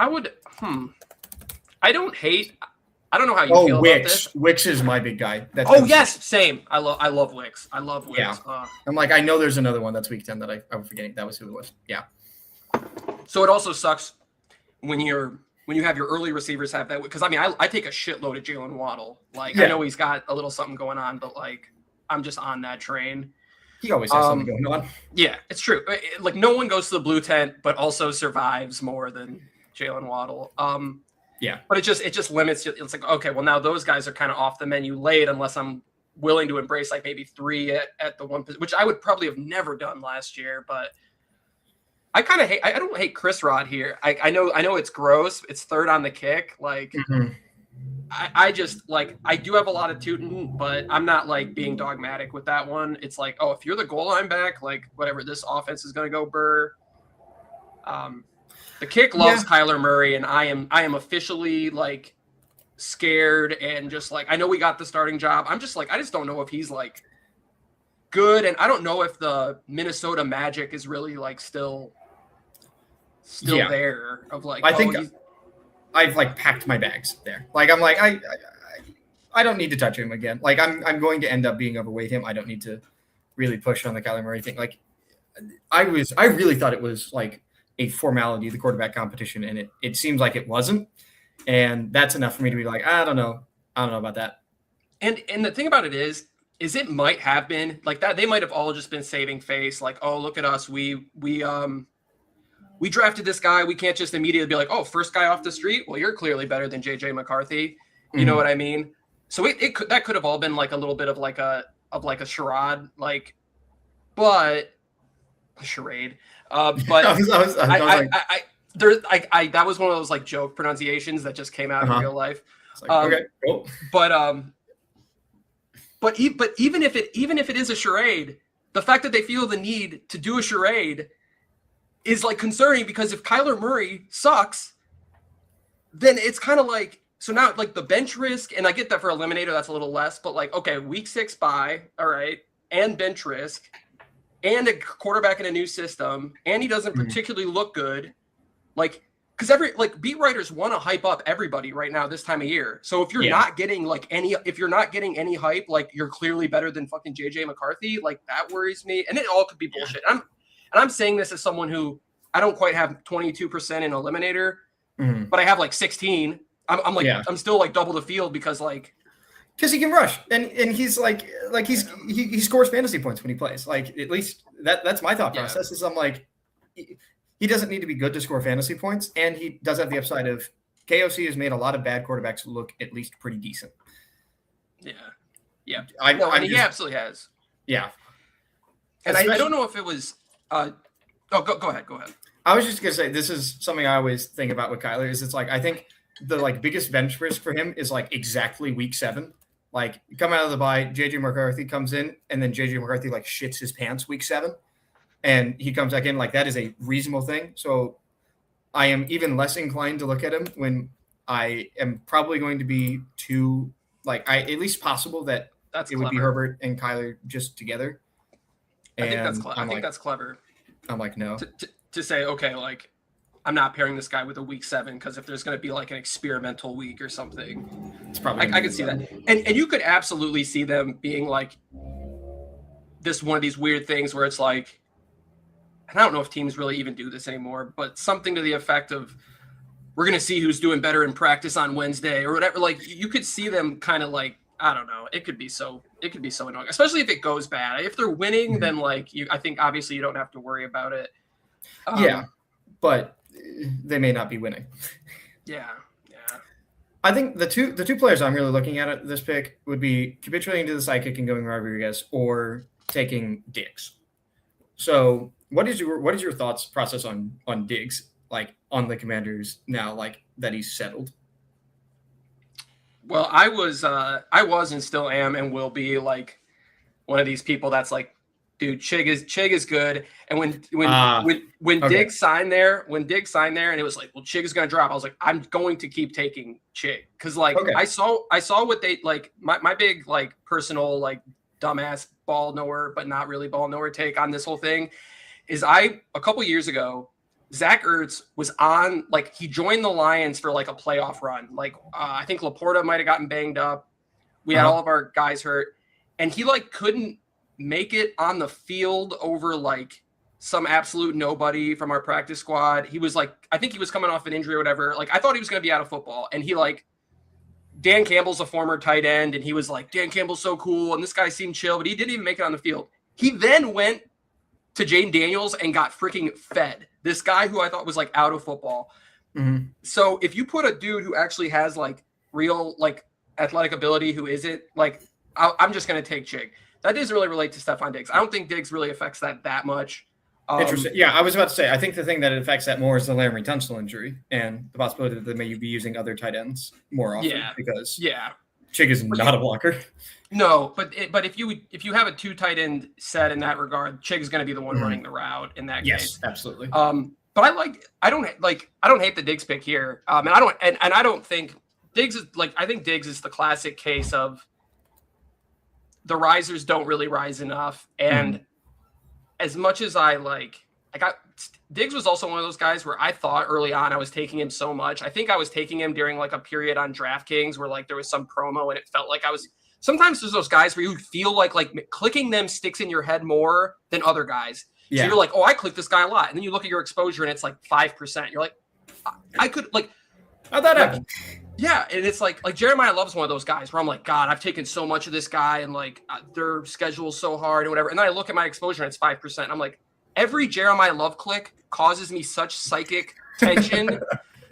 S2: would. I don't know how you feel about this.
S1: Wix is my big guy.
S2: Yes, same. I love Wix. I love Wix.
S1: Yeah. I'm like, I know there's another one that's week 10 that I'm forgetting. That was who it was. Yeah.
S2: So it also sucks when you have your early receivers have that, because I mean I take a shitload of Jalen Waddle. Like I know he's got a little something going on, but like I'm just on that train.
S1: He always has something going on.
S2: Yeah, it's true. Like no one goes to the blue tent, but also survives more than Jalen Waddle.
S1: Yeah,
S2: but it just limits. It's like, okay, well now those guys are kind of off the menu late, unless I'm willing to embrace like maybe 3 at the one position, which I would probably have never done last year. But I kind of hate. I don't hate Chris Rod here. I know it's gross. It's third on the kick. Like I just like I do have a lot of tooting, but I'm not like being dogmatic with that one. It's like, oh, if you're the goal line back, like whatever, this offense is going to go burr. The kick loves Kyler Murray, and I am officially like scared and just like I know we got the starting job. I'm just like I just don't know if he's like good, and I don't know if the Minnesota Magic is really like still there. Of like
S1: I think I've like packed my bags there. Like I'm like I don't need to touch him again. Like I'm going to end up being overweight him. I don't need to really push on the Kyler Murray thing. Like I really thought it was like a formality, the quarterback competition, and it seems like it wasn't. And that's enough for me to be like, I don't know about that.
S2: And the thing about it is it might have been like that. They might have all just been saving face, like, oh, look at us. We drafted this guy. We can't just immediately be like, oh, first guy off the street. Well, you're clearly better than JJ McCarthy. You know what I mean? So that could have all been like a little bit of like a charade, like, but a charade. But that was one of those like joke pronunciations that just came out in real life.
S1: Like, okay, cool.
S2: But even if it is a charade, the fact that they feel the need to do a charade is like concerning, because if Kyler Murray sucks, then it's kind of like, so now like the bench risk, and I get that for Eliminator that's a little less, but like, okay, week 6 bye, all right, and bench risk, and a quarterback in a new system, and he doesn't particularly look good. Like, because beat writers want to hype up everybody right now this time of year. So if you're not getting any hype, like you're clearly better than fucking JJ McCarthy, like that worries me. And it all could be bullshit. I'm saying this as someone who I don't quite have 22% in Eliminator, but I have like 16. I'm still like double the field because
S1: he can rush and he's he scores fantasy points when he plays. Like at least that's my thought process. Is I'm like he doesn't need to be good to score fantasy points, and he does have the upside of KOC has made a lot of bad quarterbacks look at least pretty decent.
S2: Yeah. Yeah.
S3: I'm
S2: he absolutely has.
S3: Yeah.
S2: And I don't know if it was. Go ahead.
S3: I was just gonna say this is something I always think about with Kyler is it's like I think the like biggest bench risk for him is like exactly week 7. Like you come out of the bye, JJ McCarthy comes in, and then JJ McCarthy like shits his pants week 7, and he comes back in. Like that is a reasonable thing. So I am even less inclined to look at him when I am probably going to be too like at least possible that
S2: that's
S3: it
S2: clever.
S3: would be Herbert and Kyler just together.
S2: I think that's clever.
S3: I'm like, no.
S2: To say, okay, like I'm not pairing this guy with a week 7 because if there's going to be like an experimental week or something,
S3: it's probably
S2: I could see that. And you could absolutely see them being like this one of these weird things where it's like, and I don't know if teams really even do this anymore, but something to the effect of we're going to see who's doing better in practice on Wednesday or whatever. Like you could see them kind of like, I don't know. It could be so annoying, especially if it goes bad. If they're winning, then like I think obviously you don't have to worry about it.
S3: Yeah, but they may not be winning.
S2: Yeah.
S3: I think the two players I'm really looking at this pick would be capitulating to the sidekick and going Rodriguez or taking Diggs. So what is your thoughts process on Diggs, like on the Commanders now, like that he's settled?
S2: Well, I was and still am and will be like one of these people that's like, dude, Chig is good. And when Diggs signed there, and it was like, well, Chig is gonna drop. I was like, I'm going to keep taking Chig because like I saw what they like my big like personal like dumbass ball knower but not really ball knower take on this whole thing is a couple years ago. Zach Ertz was on, like, he joined the Lions for, like, a playoff run. Like, I think Laporta might have gotten banged up. We had all of our guys hurt. And he, like, couldn't make it on the field over, like, some absolute nobody from our practice squad. He was, like, I think he was coming off an injury or whatever. Like, I thought he was going to be out of football. And he, like, Dan Campbell's a former tight end. And he was like, Dan Campbell's so cool. And this guy seemed chill. But he didn't even make it on the field. He then went to Jaden Daniels and got freaking fed. This guy who I thought was like out of football.
S3: Mm-hmm.
S2: So if you put a dude who actually has like real like athletic ability who isn't like, I'm just going to take Chig. That doesn't really relate to Stephon Diggs. I don't think Diggs really affects that much.
S3: Interesting. Yeah, I was about to say, I think the thing that affects that more is the Larry Tunsil injury and the possibility that they may be using other tight ends more often because Chig is not a blocker.
S2: No, but if you have a 2 tight end set in that regard, Chig is going to be the one running the route in that case.
S3: Yes, absolutely.
S2: But I don't hate the Diggs pick here. And I don't think Diggs is like, I think Diggs is the classic case of the risers don't really rise enough. And as much as Diggs was also one of those guys where I thought early on I was taking him so much. I think I was taking him during like a period on DraftKings where like there was some promo and it felt like I was. Sometimes there's those guys where you feel like clicking them sticks in your head more than other guys. Yeah. So you're like, oh, I click this guy a lot. And then you look at your exposure and it's like 5%. You're like, I could like.
S3: How'd that happen?
S2: Yeah. And it's like Jeremiah Love's one of those guys where I'm like, God, I've taken so much of this guy and like their schedule's so hard and whatever. And then I look at my exposure and it's 5%. I'm like, every Jeremiah Love click causes me such psychic tension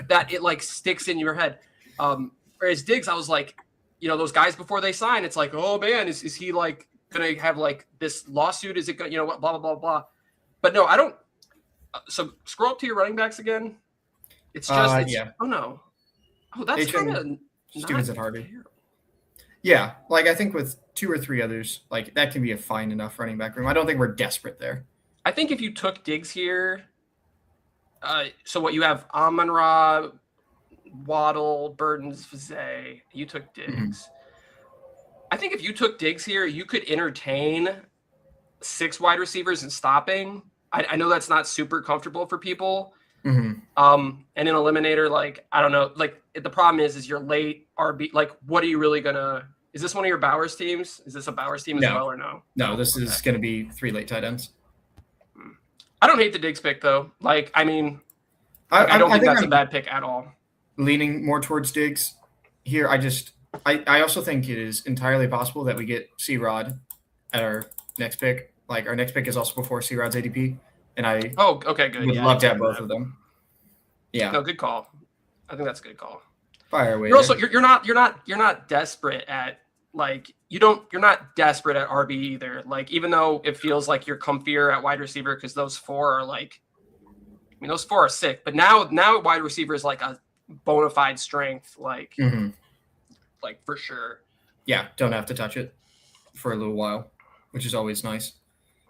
S2: that it like sticks in your head. Whereas Diggs, I was like, you know, those guys before they sign, it's like, oh man, is he like going to have like this lawsuit? Is it going to, you know, blah, blah, blah, blah. But no, I don't. So scroll up to your running backs again. It's just, oh no. Oh, that's kind of
S3: Stevens and Harvey. Yeah. Like I think with 2 or 3 others, like that can be a fine enough running back room. I don't think we're desperate there.
S2: I think if you took Diggs here, so what you have Amon-Ra, Waddle, Burton's, Vizay, you took Diggs. Mm-hmm. I think if you took Diggs here, you could entertain 6 wide receivers and stopping. I know that's not super comfortable for people.
S3: Mm-hmm.
S2: And in Eliminator, like, I don't know, like the problem is you're late RB. Like, what are you really gonna? Is this one of your Bowers teams? Is this a Bowers team as well or no?
S3: No, this is going to be 3 late tight ends.
S2: I don't hate the Diggs pick though. Like, I mean, I don't think that's a bad pick at all.
S3: Leaning more towards Diggs here. I also think it is entirely possible that we get C-Rod at our next pick. Like our next pick is also before C-Rod's ADP. And I
S2: good.
S3: would love to have both of them. Yeah.
S2: No, good call. I think that's a good call.
S3: Fire away.
S2: You're also you're not desperate at like you're not desperate at RB either. Like, even though it feels like you're comfier at wide receiver because those four are like, I mean, those four are sick, but now wide receiver is like a bona fide strength, like, like for sure.
S3: Yeah, don't have to touch it for a little while, which is always nice.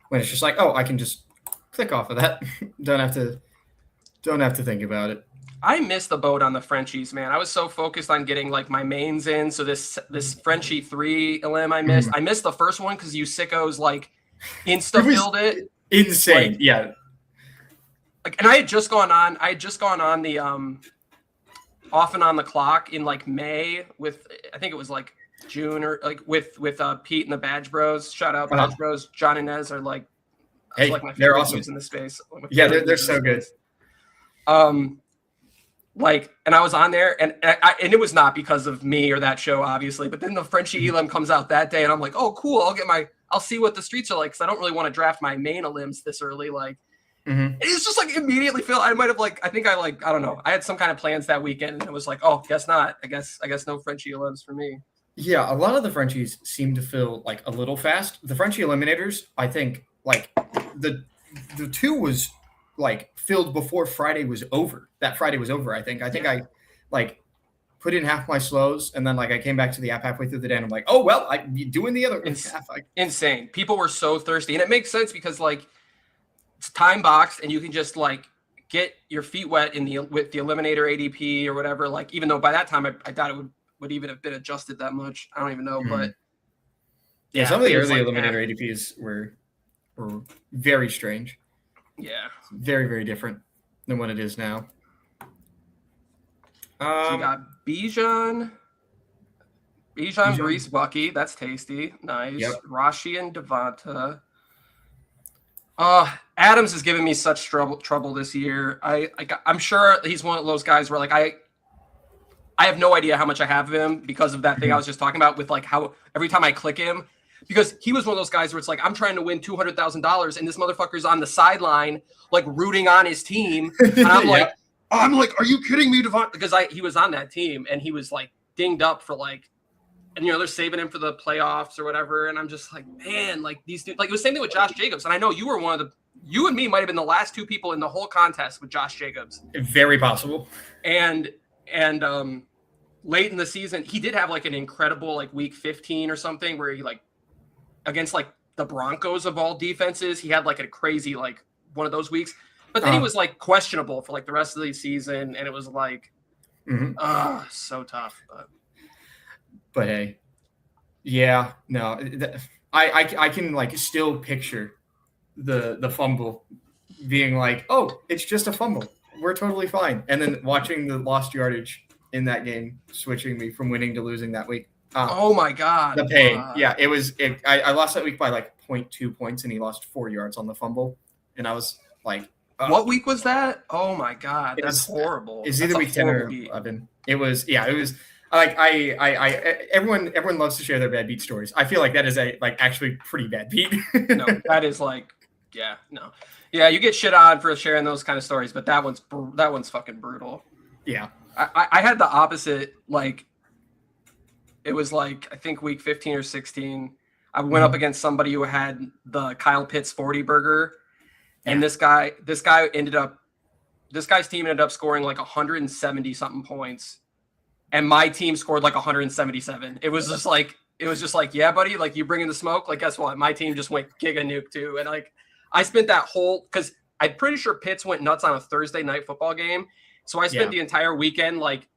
S3: When it's just like, oh, I can just click off of that. don't have to think about it.
S2: I missed the boat on the Frenchies, man. I was so focused on getting like my mains in. So this Frenchie 3 elim I missed. I missed the first one because you sickos like insta filled it.
S3: Insane,
S2: like,
S3: yeah.
S2: Like, and I had just gone on the off and on the clock in like May with, I think it was like June or like with Pete and the Badge Bros. Shout out Badge Bros. John and Nez are like,
S3: hey,
S2: like my
S3: they're awesome
S2: in the space.
S3: Yeah, they're so good.
S2: Like, and I was on there, and it was not because of me or that show, obviously. But then the Frenchie elim comes out that day, and I'm like, oh, cool. I'll see what the streets are like, because I don't really want to draft my main elims this early. Like, it's just like immediately feel. I might have I don't know. I had some kind of plans that weekend, and it was like, oh, guess not. I guess no Frenchie elims for me.
S3: Yeah, a lot of the Frenchies seem to fill like a little fast. The Frenchie Eliminators, I think, like the 2 was like filled before Friday was over. That Friday was over, I think. I like put in half my slows, and then like I came back to the app halfway through the day, and I'm like, oh well, I'm doing the other half.
S2: Insane. People were so thirsty, and it makes sense because like it's time boxed, and you can just like get your feet wet with the Eliminator ADP or whatever. Like, even though by that time I thought it would even have been adjusted that much. I don't even know, but
S3: yeah, some of the early Eliminator ADPs were very strange.
S2: Yeah,
S3: very, very different than what it is now.
S2: So you got Bijan, Brees, Bucky. That's tasty. Nice. Yep. Rashi and Devonta. Adams is giving me such trouble this year. I'm sure he's one of those guys where like I have no idea how much I have of him because of that thing I was just talking about with like how every time I click him, because he was one of those guys where it's like, I'm trying to win $200,000 and this motherfucker's on the sideline, like rooting on his team. And I'm like, are you kidding me, Devon? Because he was on that team and he was like dinged up for like, and they're saving him for the playoffs or whatever. And I'm just like, man, like these dudes, like it was the same thing with Josh Jacobs. And I know you were you and me might've been the last 2 people in the whole contest with Josh Jacobs.
S3: Very possible.
S2: And late in the season, he did have like an incredible like week 15 or something where he like against like the Broncos of all defenses, he had like a crazy like one of those weeks. But then he was like questionable for like the rest of the season, and it was like, so tough.
S3: But hey, yeah, no, I can like still picture the fumble being like, oh, it's just a fumble, we're totally fine, and then watching the lost yardage in that game switching me from winning to losing that week.
S2: Oh my God,
S3: the pain. Yeah, it was. I lost that week by like 0.2 points, and he lost 4 yards on the fumble, and I was like,
S2: what week was that? Oh my God, that's horrible.
S3: It's either week 10 or 11. It was. Yeah, it was. Like everyone loves to share their bad beat stories. I feel like that is a like actually pretty bad beat.
S2: No, that is like, yeah, no, yeah, you get shit on for sharing those kind of stories, but that one's fucking brutal.
S3: Yeah,
S2: I had the opposite. Like, it was like I think week 15 or 16. I went up against somebody who had the Kyle Pitts 40 burger, and this guy's team ended up scoring like 170 something points. And my team scored like 177. It was just like, yeah, buddy, like you bring in the smoke. Like, guess what? My team just went giga nuke too. And like, I spent that whole, because I'm pretty sure Pitts went nuts on a Thursday night football game. So I spent the entire weekend, like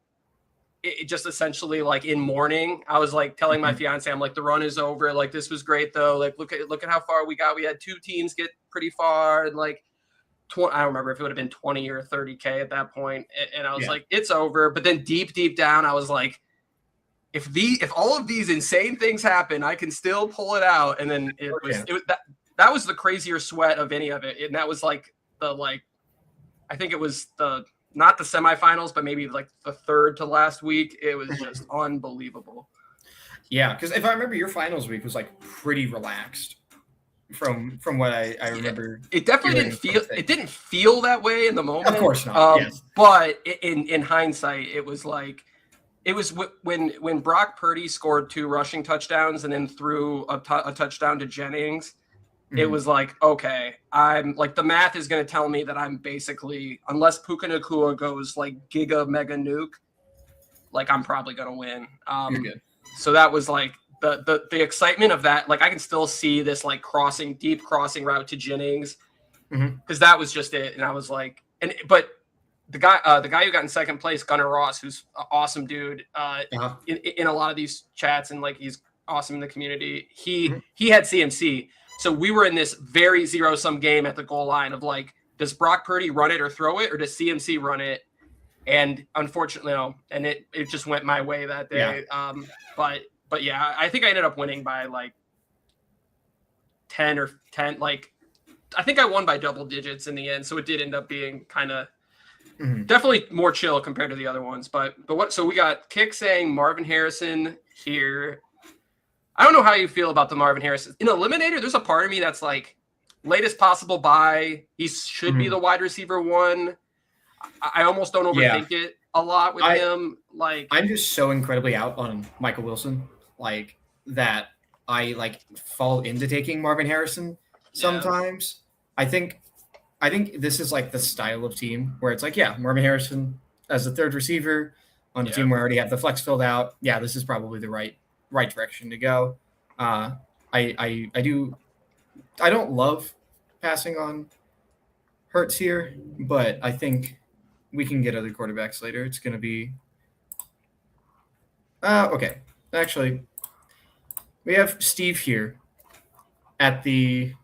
S2: it just essentially like in mourning. I was like telling my fiance, I'm like, the run is over. Like, this was great though. Like, look at how far we got. We had 2 teams get pretty far. And like, I don't remember if it would have been 20 or 30K at that point. And I was like, it's over. But then deep down, I was like, if all of these insane things happen, I can still pull it out. And then it was that was the crazier sweat of any of it. And that was like I think it was not the semifinals, but maybe like the third to last week. It was just unbelievable.
S3: Yeah. Cause if I remember, your finals week was like pretty relaxed. From what I remember,
S2: it definitely didn't feel that way in the moment.
S3: Of course not.
S2: But in hindsight, it was like it was when Brock Purdy scored 2 rushing touchdowns and then threw a touchdown to Jennings. It was like, okay, I'm like, the math is going to tell me that I'm basically, unless Puka Nacua goes like giga mega nuke, like I'm probably going to win.
S3: You're good.
S2: So that was like the excitement of that. Like I can still see this like deep crossing route to Jennings because that was just it. And I was like, but the guy who got in second place, Gunnar Ross, who's an awesome dude in a lot of these chats, and like he's awesome in the community. He had CMC. So we were in this very zero-sum game at the goal line of like, does Brock Purdy run it or throw it, or does CMC run it? And unfortunately, no. And it just went my way that day. Yeah. But yeah, I think I ended up winning by like 10. Like, I think I won by double digits in the end. So it did end up being kind of definitely more chill compared to the other ones. But what? So we got Kick saying Marvin Harrison here. I don't know how you feel about the Marvin Harrison. In Eliminator, there's a part of me that's like, latest possible buy. He should be the wide receiver 1. I almost don't overthink it a lot with him. Like,
S3: I'm just so incredibly out on Michael Wilson, like that I like fall into taking Marvin Harrison sometimes. I think this is like the style of team where it's like, Marvin Harrison as the third receiver on a team where I already have the flex filled out. Yeah, this is probably the right direction to go. I don't love passing on Hurts here, but I think we can get other quarterbacks later. It's going to be okay. Actually, we have Steve here as the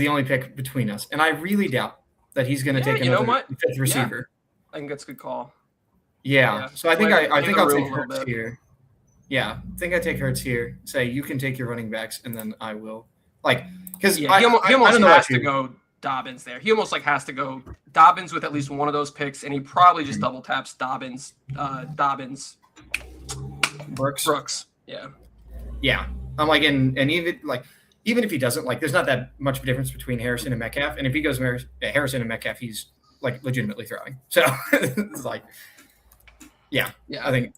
S3: only pick between us, and I really doubt that he's going to take another fifth receiver.
S2: I think that's a good call.
S3: Yeah. So I think I'll take Hurts here. Yeah, I think I take Hurts here. Say you can take your running backs, and then I will because he
S2: almost has to go Dobbins there. He almost like has to go Dobbins with at least one of those picks, and he probably just double taps Dobbins. Brooks. Yeah. I'm like, and even if he doesn't, like, there's not that much of a difference between Harrison and Metcalf, and if he goes Harrison and Metcalf, he's like legitimately throwing. So it's like, I think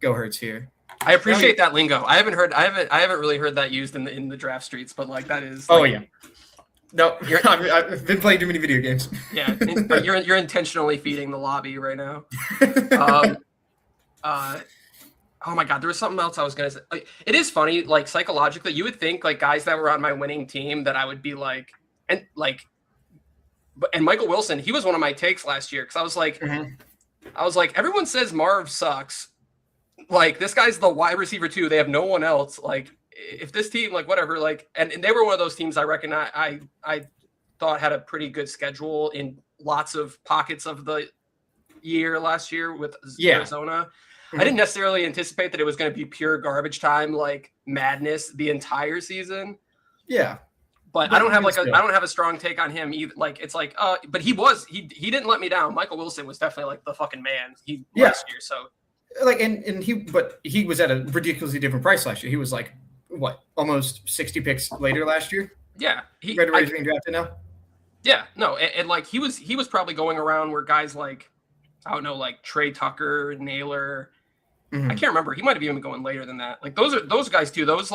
S2: go Hurts here. I appreciate that lingo. I haven't really heard that used in the draft streets, but like that is.
S3: No, I've been playing too many video games.
S2: Yeah, but you're intentionally feeding the lobby right now. Oh my God, there was something else I was gonna say. Like, it is funny, like psychologically, you would think like guys that were on my winning team that I would be like, and Michael Wilson, he was one of my takes last year because I was like, everyone says Marv sucks. Like, this guy's the wide receiver 2. They have no one else. Like, if this team, like, whatever, like, and they were one of those teams I recognize, I thought had a pretty good schedule in lots of pockets of the year last year with Arizona. I didn't necessarily anticipate that it was going to be pure garbage time, like madness the entire season.
S3: Yeah.
S2: But I don't have a strong take on him either. Like, it's like, but he didn't let me down. Michael Wilson was definitely like the fucking man last year. So
S3: like, he was at a ridiculously different price last year. He was like, what, almost 60 picks later last year?
S2: Yeah.
S3: Being drafted now?
S2: Yeah, no. And like, he was probably going around where guys like, I don't know, like Trey Tucker, Naylor, I can't remember. He might have even been going later than that. Like those guys too. Those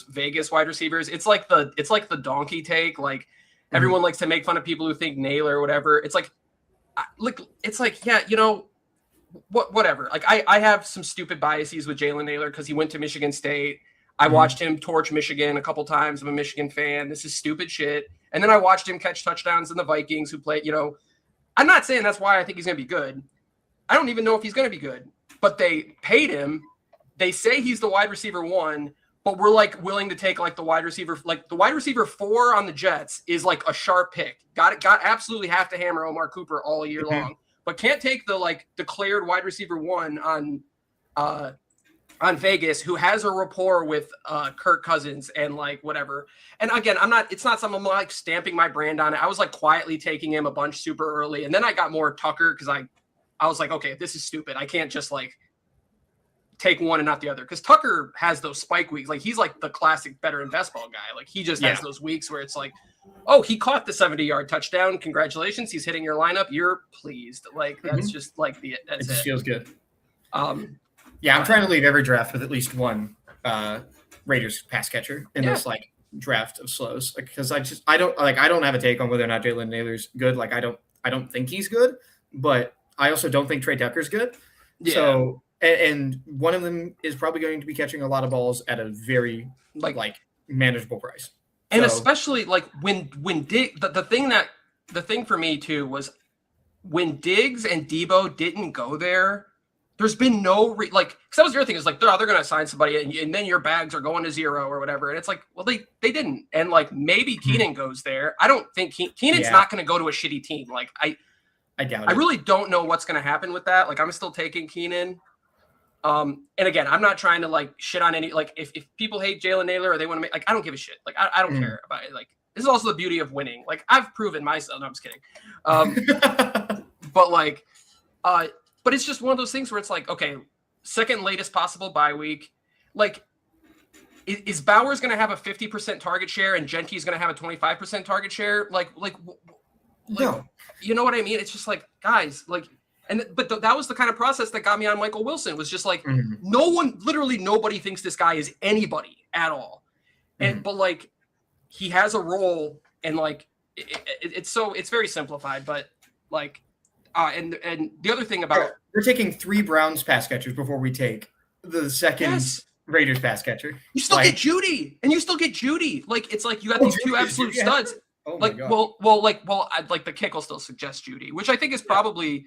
S2: Vegas wide receivers. It's like the donkey take. Like everyone likes to make fun of people who think Naylor or whatever. It's like, whatever. Like I have some stupid biases with Jalen Naylor because he went to Michigan State. I watched him torch Michigan a couple times. I'm a Michigan fan. This is stupid shit. And then I watched him catch touchdowns in the Vikings who played. I'm not saying that's why I think he's going to be good. I don't even know if he's going to be good, but they paid him. They say he's the wide receiver 1, but we're like willing to take like the wide receiver 4 on the Jets is like a sharp pick. Got absolutely have to hammer Omar Cooper all year long, but can't take the like declared wide receiver 1 on Vegas, who has a rapport with Kirk Cousins and like whatever. And again, it's not something I'm like stamping my brand on it. I was like quietly taking him a bunch super early. And then I got more Tucker because I was like, okay, this is stupid. I can't just like take one and not the other. Because Tucker has those spike weeks. Like he's like the classic better invest ball guy. Like he just has those weeks where it's like, oh, he caught the 70-yard touchdown. Congratulations. He's hitting your lineup. You're pleased. Like that's just like that's
S3: it. Just feels good. Yeah, I'm trying to lead every draft with at least one Raiders pass catcher in this like draft of slows, because I don't have a take on whether or not Jalen Naylor's good. Like I don't think he's good, but I also don't think Trey Tucker's good.
S2: Yeah.
S3: So and one of them is probably going to be catching a lot of balls at a very like manageable price.
S2: And especially like when the thing for me too was when Diggs and Debo didn't go there. There's been no because that was the other thing is like they're going to assign somebody and then your bags are going to 0 or whatever, and it's like, well, they didn't, and like maybe Keenan goes there. I don't think Keenan's not going to go to a shitty team. Like I doubt it. I really don't know what's going to happen with that. Like I'm still taking Keenan. And again, I'm not trying to like shit on any, like if people hate Jalen Naylor or they want to make, like, I don't give a shit. Like I don't care about it. Like this is also the beauty of winning. Like I've proven myself. No, I'm just kidding. But it's just one of those things where it's like, okay, second latest possible bye week. Like, is Bowers going to have a 50% target share and Genty's going to have a 25% target share? No. You know what I mean? It's just like, guys, like, but that was the kind of process that got me on Michael Wilson, was just like, literally nobody thinks this guy is anybody at all. But like, he has a role, and like, it's very simplified, but like, and the other thing about
S3: we're taking 3 Browns pass catchers before we take the second Raiders pass catcher.
S2: You still get Judy, and you still get Judy. Like it's like you got these 2 absolute studs.
S3: Oh
S2: like
S3: my God.
S2: Like the kick will still suggest Judy, which I think is probably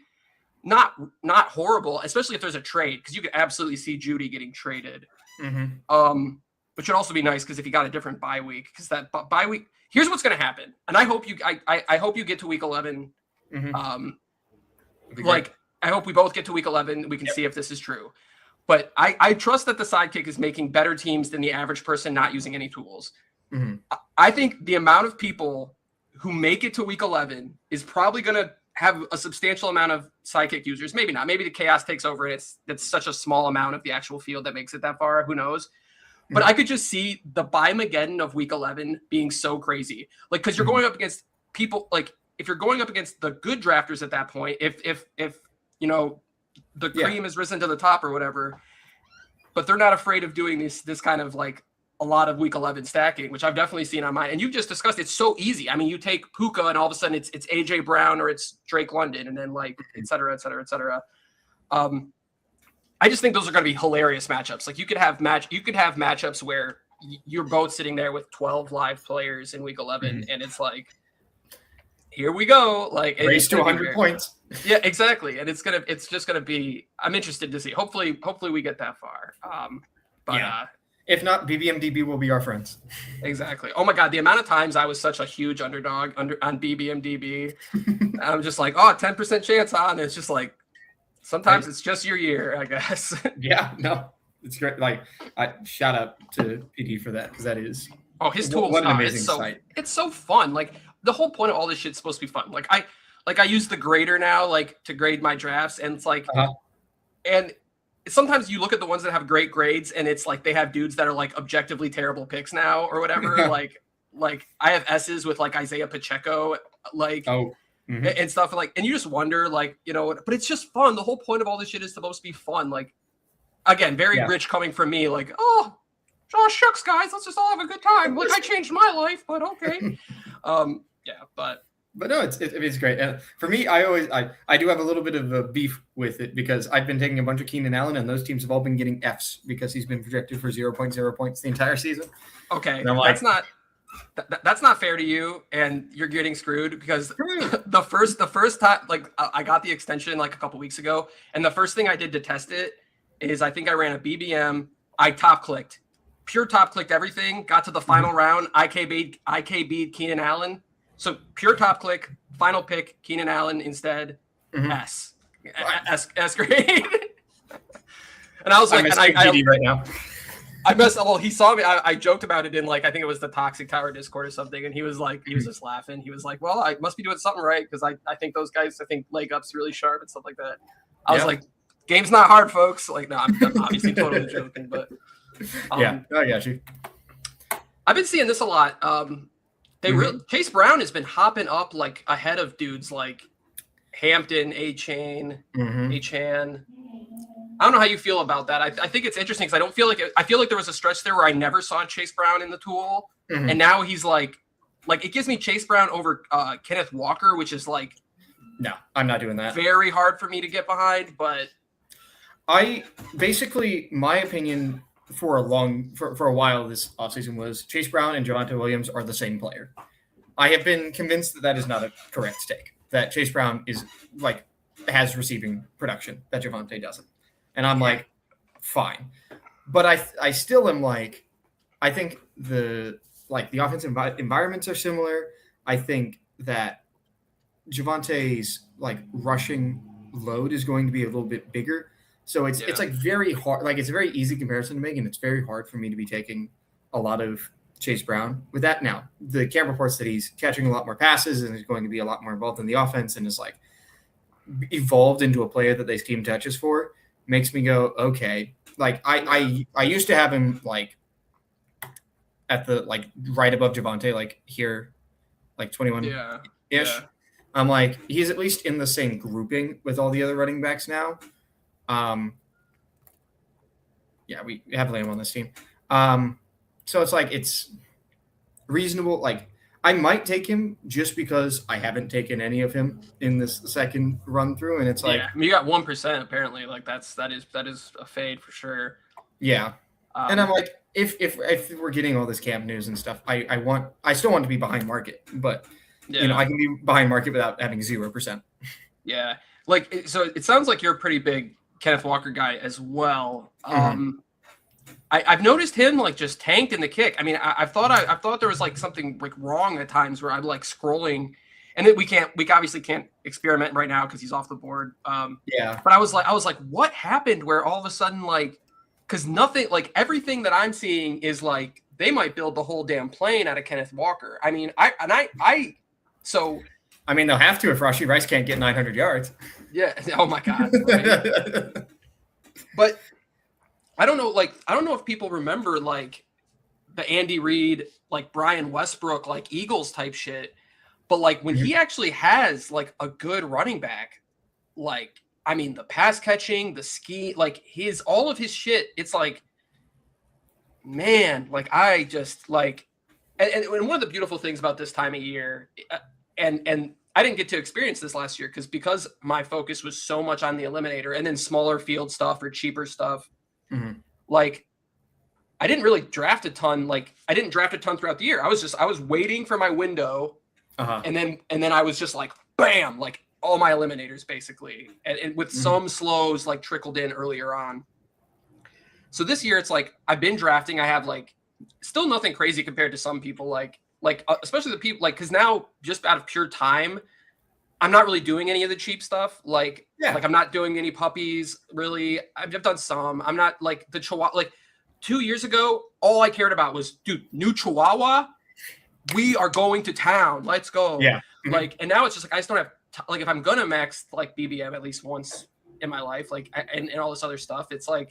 S2: not horrible, especially if there's a trade, because you could absolutely see Judy getting traded. Which would also be nice because if you got a different bye week, because that bye week, here's what's going to happen, and I hope you get to week 11. I hope we both get to week 11. We can see if this is true. But I trust that the sidekick is making better teams than the average person not using any tools. I think the amount of people who make it to week 11 is probably going to have a substantial amount of sidekick users. Maybe not. Maybe the chaos takes over, and it's such a small amount of the actual field that makes it that far. Who knows? But I could just see the Buy-Mageddon of week 11 being so crazy. Like, because you're going up against people, like, if you're going up against the good drafters at that point, if you know, the cream has risen to the top or whatever, but they're not afraid of doing this kind of like a lot of week 11 stacking, which I've definitely seen on mine. And you've just discussed, it's so easy. I mean, you take Puka and all of a sudden it's AJ Brown or it's Drake London, and then like, et cetera, et cetera, et cetera. I just think those are going to be hilarious matchups. Like you could have matchups where you're both sitting there with 12 live players in week 11, and it's like, here we go, like
S3: race to 100 points.
S2: Yeah, exactly. And it's just gonna be. I'm interested to see. Hopefully we get that far.
S3: If not, BBMDB will be our friends.
S2: Exactly. Oh my God, the amount of times I was such a huge underdog on BBMDB. I'm just like, 10% chance on. It's just like sometimes it's just your year, I guess.
S3: Yeah, no, it's great. Like, I shout out to PD for that, because that is
S2: his tools.
S3: What an amazing site.
S2: It's so fun. Like the whole point of all this shit's supposed to be fun. Like I use the grader now, like to grade my drafts, and it's like, and sometimes you look at the ones that have great grades, and it's like they have dudes that are like objectively terrible picks now or whatever. like I have S's with like Isaiah Pacheco, like and stuff, like, and you just wonder, like, you know, but it's just fun. The whole point of all this shit is supposed to be fun. Like, again, very rich coming from me. Like, oh shucks, guys, let's just all have a good time. Like I changed my life, but okay.
S3: But no, it's great. And for me, I do have a little bit of a beef with it, because I've been taking a bunch of Keenan Allen, and those teams have all been getting Fs because he's been projected for 0.0 points the entire season.
S2: Okay, that's not fair to you, and you're getting screwed, because the first time, like, I got the extension like a couple weeks ago, and the first thing I did to test it is I think I ran a BBM. I pure top clicked everything, got to the final round, IKB'd Keenan Allen. So pure top click, final pick, Keenan Allen instead, S grade. And I was like,
S3: right now.
S2: I messed up. Well, he saw me. I joked about it in, like, I think it was the Toxic Tower Discord or something. And he was like, he was just laughing. He was like, well, I must be doing something right, because I think those guys, I think leg up's really sharp and stuff like that. I was like, game's not hard, folks. Like, no, I'm obviously totally joking, but
S3: I got you.
S2: I've been seeing this a lot. Chase Brown has been hopping up like ahead of dudes like Hampton, A-Chan. I don't know how you feel about that. I think it's interesting because I feel like there was a stretch there where I never saw Chase Brown in the tool, and now he's like it gives me Chase Brown over Kenneth Walker, which is like,
S3: no, I'm not doing that.
S2: Very hard for me to get behind, but
S3: my opinion for a while this offseason was Chase Brown and Javonte Williams are the same player. I have been convinced that is not a correct take. That Chase Brown is has receiving production that Javonte doesn't. And I'm like, fine. But I still am like, I think the offensive environments are similar. I think that Javonte's rushing load is going to be a little bit bigger. So it's very hard. It's a very easy comparison to make, and it's very hard for me to be taking a lot of Chase Brown with that. Now, the camp reports that he's catching a lot more passes and is going to be a lot more involved in the offense and is evolved into a player that they scheme touches for. Makes me go, okay. I used to have him at the right above Javonte, here, 21 ish. Yeah. I'm like, he's at least in the same grouping with all the other running backs now. We have Lamb on this team. So it's reasonable. I might take him just because I haven't taken any of him in this second run through, and it's
S2: you got 1% apparently. That is a fade for sure.
S3: Yeah, and I'm like, if we're getting all this camp news and stuff, I still want to be behind market, but I can be behind market without having 0%.
S2: Yeah, so it sounds like you're a pretty big Kenneth Walker guy as well. I've noticed him just tanked in the kick. I mean, I thought there was something wrong at times where I'm scrolling, and then we obviously can't experiment right now because he's off the board. But I was like, what happened? Where all of a sudden because nothing everything that I'm seeing is they might build the whole damn plane out of Kenneth Walker. I mean,
S3: they'll have to if Rashee Rice can't get 900 yards.
S2: Yeah. Oh my God. Right? But I don't know if people remember the Andy Reid, Brian Westbrook, Eagles type shit. But when he actually has a good running back, the pass catching, the ski, all of his shit, it's man, I just and one of the beautiful things about this time of year, and I didn't get to experience this last year because my focus was so much on the Eliminator and then smaller field stuff or cheaper stuff. I didn't really draft a ton. I didn't draft a ton throughout the year. I was waiting for my window, and then I was just bam, all my eliminators basically, and with some slows because in earlier on. So this year it's I've been drafting. I have still nothing crazy compared to some people especially the people because now just out of pure time, I'm not really doing any of the cheap stuff. I'm not doing any puppies really. I've done some. I'm not the Chihuahua. 2 years ago, all I cared about was, dude, new Chihuahua. We are going to town. Let's go.
S3: Yeah.
S2: And now it's just I just don't have if I'm gonna max BBM at least once in my life, and all this other stuff. It's and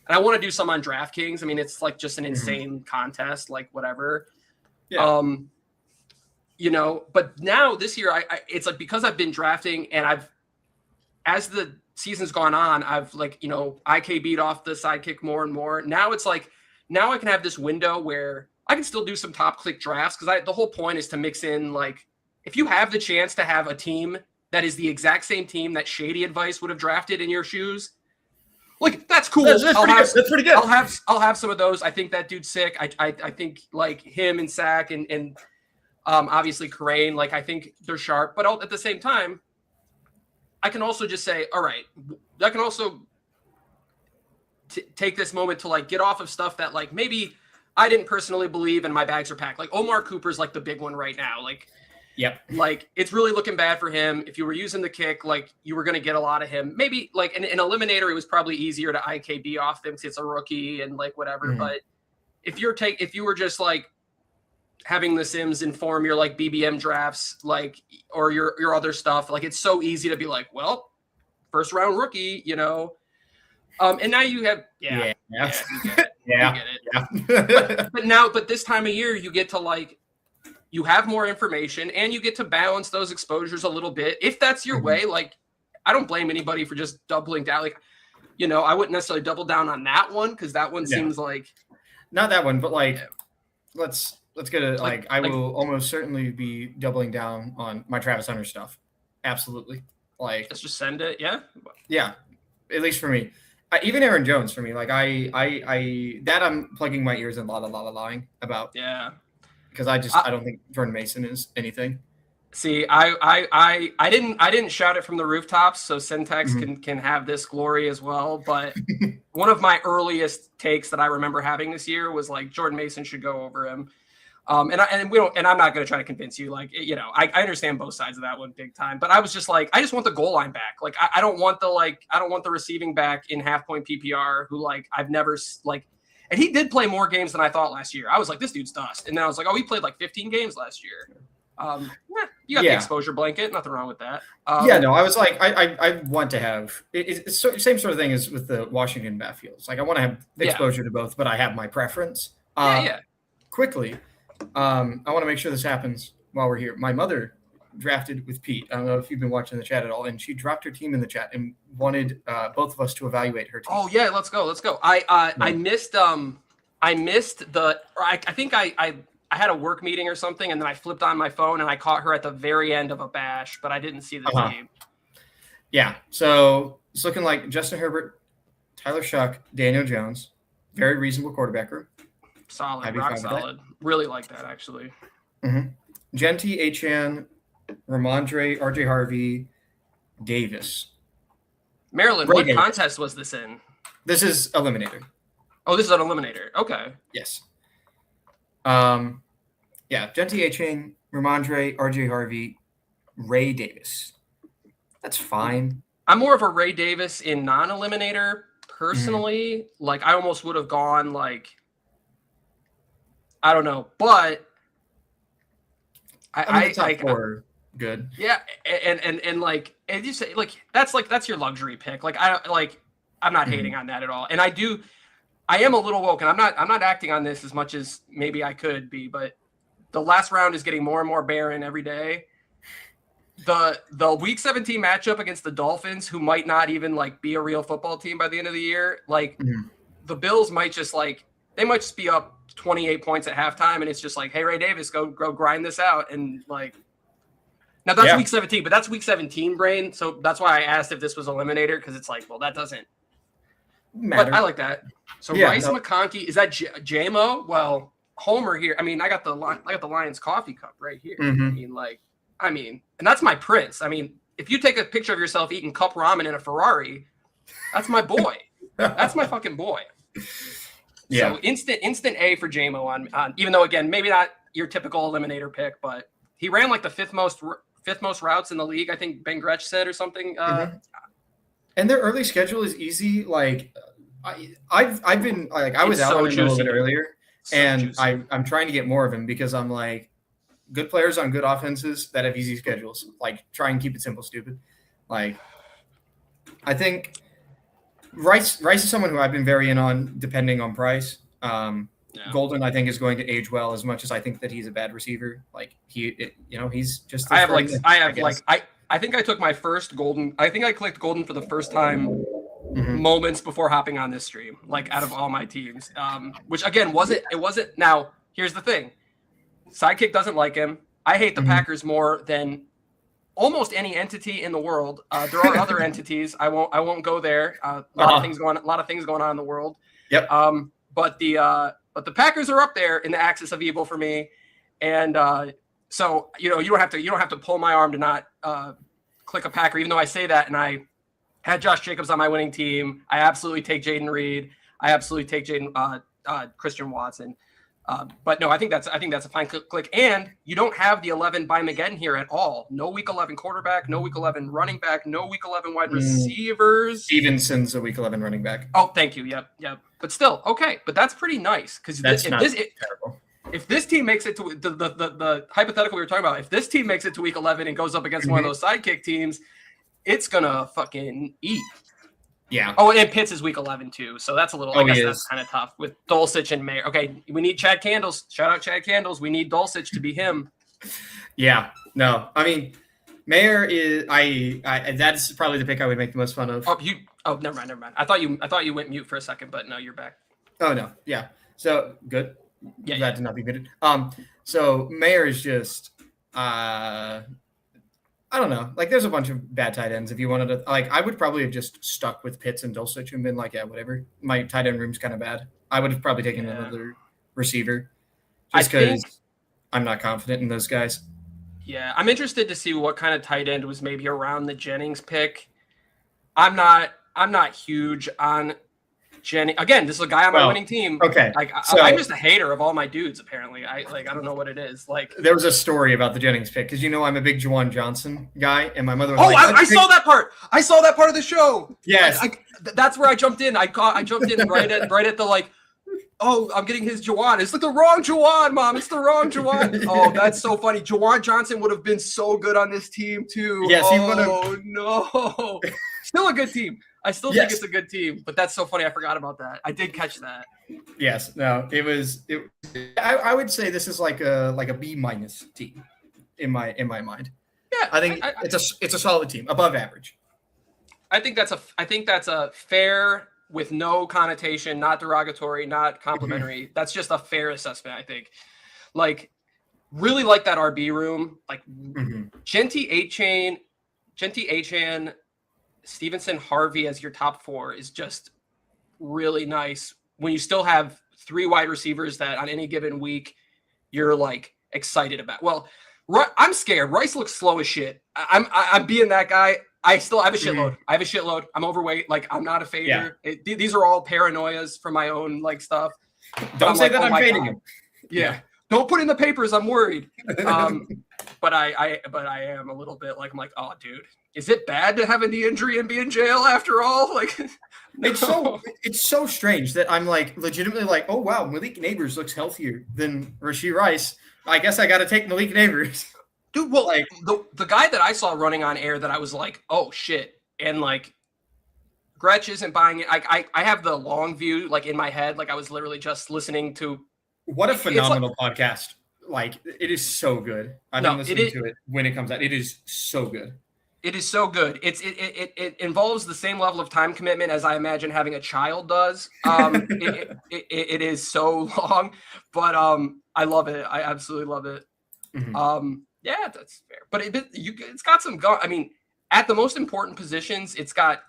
S2: I want to do some on DraftKings. I mean, it's just an insane contest, whatever. Yeah. But now this year, it's because I've been drafting and as the season's gone on, I've IKB'd off the sidekick more and more. Now it's now I can have this window where I can still do some top click drafts because the whole point is to mix in if you have the chance to have a team that is the exact same team that Shady Advice would have drafted in your shoes. That's cool.
S3: That's pretty good.
S2: I'll have some of those. I think that dude's sick. I think him and Sack and obviously Karain, I think they're sharp. But at the same time, I can also just say, all right, I can also take this moment to get off of stuff that maybe I didn't personally believe and my bags are packed. Omar Cooper's the big one right now.
S3: Yep.
S2: It's really looking bad for him. If you were using the kick, you were going to get a lot of him. Maybe in an Eliminator, it was probably easier to IKB off them because it's a rookie and whatever. But if you were just having the Sims inform your BBM drafts, or your other stuff, it's so easy to be well, first round rookie, and now you have you get it. But this time of year you get to you have more information and you get to balance those exposures a little bit. If that's your way, I don't blame anybody for just doubling down. you know, I wouldn't necessarily double down on that one because that one seems like
S3: not that one, but like let's get it. Like I will almost certainly be doubling down on my Travis Hunter stuff. Absolutely. Like
S2: let's just send it. Yeah.
S3: Yeah. At least for me. Even Aaron Jones for me. Like that I'm plugging my ears and la lying about.
S2: Yeah.
S3: Because I don't think Jordan Mason is anything.
S2: See, I didn't shout it from the rooftops, so Syntax can have this glory as well. But one of my earliest takes that I remember having this year was like Jordan Mason should go over him. And I'm not going to try to convince you. Like, you know, I understand both sides of that one big time. But I was just like, I just want the goal line back. Like, I don't want the receiving back in half point PPR who like I've never like. And he did play more games than I thought last year. I was like, this dude's dust. And then I was like, oh, he played like 15 games last year. You got the exposure blanket. Nothing wrong with that.
S3: No, I was like, I want to have it's same sort of thing as with the Washington backfields. Like I want to have exposure to both, but I have my preference. Quickly, I want to make sure this happens while we're here. My mother drafted with Pete. I don't know if you've been watching the chat at all, and she dropped her team in the chat and wanted both of us to evaluate her team.
S2: Oh yeah, let's go. I missed I think I had a work meeting or something, and then I flipped on my phone and I caught her at the very end of a bash, but I didn't see the team.
S3: Yeah, so it's looking like Justin Herbert, Tyler Shuck, Daniel Jones, very reasonable quarterback room.
S2: Solid, rock solid. Really like that, actually.
S3: Genty, Achane, Ramondre, RJ Harvey, Davis.
S2: Maryland, what contest was this in?
S3: This is Eliminator.
S2: Oh, this is an Eliminator. Okay.
S3: Yes. Genty, Achane, Ramondre, RJ Harvey, Ray Davis. That's fine.
S2: I'm more of a Ray Davis in non-Eliminator personally. Like I almost would have gone like, I don't know, but
S3: I top four good.
S2: Yeah, and like, and you say like that's your luxury pick. Like I'm not hating on that at all, and I am a little woke, and I'm not acting on this as much as maybe I could be, but the last round is getting more and more barren every day. The week 17 matchup against the Dolphins, who might not even like be a real football team by the end of the year, like the Bills might just be up 28 points at halftime, and it's just like, hey, Ray Davis, go grind this out, and like. Now that's week 17, but that's week 17 brain, so that's why I asked if this was Eliminator, because it's like, well, that doesn't matter. But I like that. So Rice McConkey, is that JMO? Well, Homer here. I mean, I got the Lions coffee cup right here. I mean, and that's my prince. I mean, if you take a picture of yourself eating cup ramen in a Ferrari, that's my boy. That's my fucking boy. Yeah. So instant A for JMO on even though again maybe not your typical Eliminator pick, but he ran like the fifth most routes in the league. I think Ben Gretsch said or something.
S3: And their early schedule is easy. Like I've been like I was out on him a little bit earlier, and I'm trying to get more of him because I'm like good players on good offenses that have easy schedules. Like try and keep it simple, stupid. Like I think Rice is someone who I've been very in on depending on price. Golden, I think, is going to age well as much as I think that he's a bad receiver. Like he's just.
S2: I think I took my first Golden. I think I clicked Golden for the first time moments before hopping on this stream. Like out of all my teams, which again it wasn't. Now here's the thing: Sidekick doesn't like him. I hate the Packers more than almost any entity in the world. There are other entities. I won't go there. A lot of things going on in the world.
S3: Yep.
S2: But the Packers are up there in the axis of evil for me, and so you don't have to pull my arm to not click a Packer. Even though I say that, and I had Josh Jacobs on my winning team, I absolutely take Jaden Reed. I absolutely take Christian Watson. But no, I think that's a fine click. And you don't have the 11 by Mageddon here at all. No week 11 quarterback, no week 11 running back, no week 11 wide receivers.
S3: Stevenson's a week 11 running back.
S2: Oh, thank you. Yep. But still, okay. But that's pretty nice because
S3: terrible.
S2: If this team makes it to the hypothetical we were talking about, if this team makes it to week 11 and goes up against one of those sidekick teams, it's gonna fucking eat.
S3: Yeah.
S2: Oh, and Pitts is week 11 too, so that's a little. I guess that's kind of tough with Dulcich and Mayer. Okay, we need Chad Candles. Shout out Chad Candles. We need Dulcich to be him.
S3: Yeah. No, I mean, Mayer is. I that's probably the pick I would make the most fun of.
S2: Oh, Oh, never mind, never mind. I thought you went mute for a second, but no, you're back.
S3: Oh no, yeah. So good.
S2: Yeah,
S3: Glad to not be muted. So Mayer is just I don't know. Like, there's a bunch of bad tight ends. If you wanted to, like, I would probably have just stuck with Pitts and Dulcich and been like, yeah, whatever. My tight end room's kind of bad. I would have probably taken another receiver, just because I'm not confident in those guys.
S2: Yeah, I'm interested to see what kind of tight end was maybe around the Jennings pick. I'm not huge on Jennings. Again, this is a guy on my winning team.
S3: Okay,
S2: like
S3: so,
S2: I'm just a hater of all my dudes. Apparently, I don't know what it is. Like,
S3: there was a story about the Jennings pick because I'm a big Juwan Johnson guy, and my mother was
S2: I saw that part. I saw that part of the show.
S3: Yes,
S2: that's where I jumped in. I jumped in right at the like. Oh, I'm getting his Juwan. It's like the wrong Juwan, Mom. It's the wrong Juwan. Oh, that's so funny. Juwan Johnson would have been so good on this team too.
S3: Yes, he would have.
S2: Oh no, still a good team. I still think it's a good team, but that's so funny. I forgot about that. I did catch that.
S3: Yes, no, it was. I would say this is like a B- team in my mind.
S2: Yeah,
S3: I think it's a solid team, above average.
S2: I think that's a fair, with no connotation, not derogatory, not complimentary. Mm-hmm. That's just a fair assessment, I think. Like, really like that RB room. Like, Genty, Achane, Stevenson, Harvey as your top 4 is just really nice when you still have 3 wide receivers that on any given week you're like excited about. Well, I'm scared. Rice looks slow as shit. I'm being that guy. I still have a shitload. I have a shitload. I'm overweight. Like, I'm not a fader. Yeah. These are all paranoias for my own like stuff.
S3: Don't say that I'm fading him.
S2: Yeah. Don't put in the papers. I'm worried. But I am a little bit like, I'm like, oh, dude, is it bad to have a knee injury and be in jail after all? Like, no.
S3: It's so strange that I'm like legitimately like, oh wow, Malik Neighbors looks healthier than Rashee Rice. I guess I got to take Malik Neighbors.
S2: Dude, well, like the guy that I saw running on air that I was like, oh shit, and like Gretsch isn't buying it. I have the long view like in my head, like I was literally just listening to.
S3: What a phenomenal podcast! Like, it is so good. I've been listening to it when it comes out. It is so good.
S2: It is so good. It involves the same level of time commitment as I imagine having a child does. It is so long, but I love it. I absolutely love it. Mm-hmm. Yeah, that's fair. But it's got some I mean, at the most important positions, it's got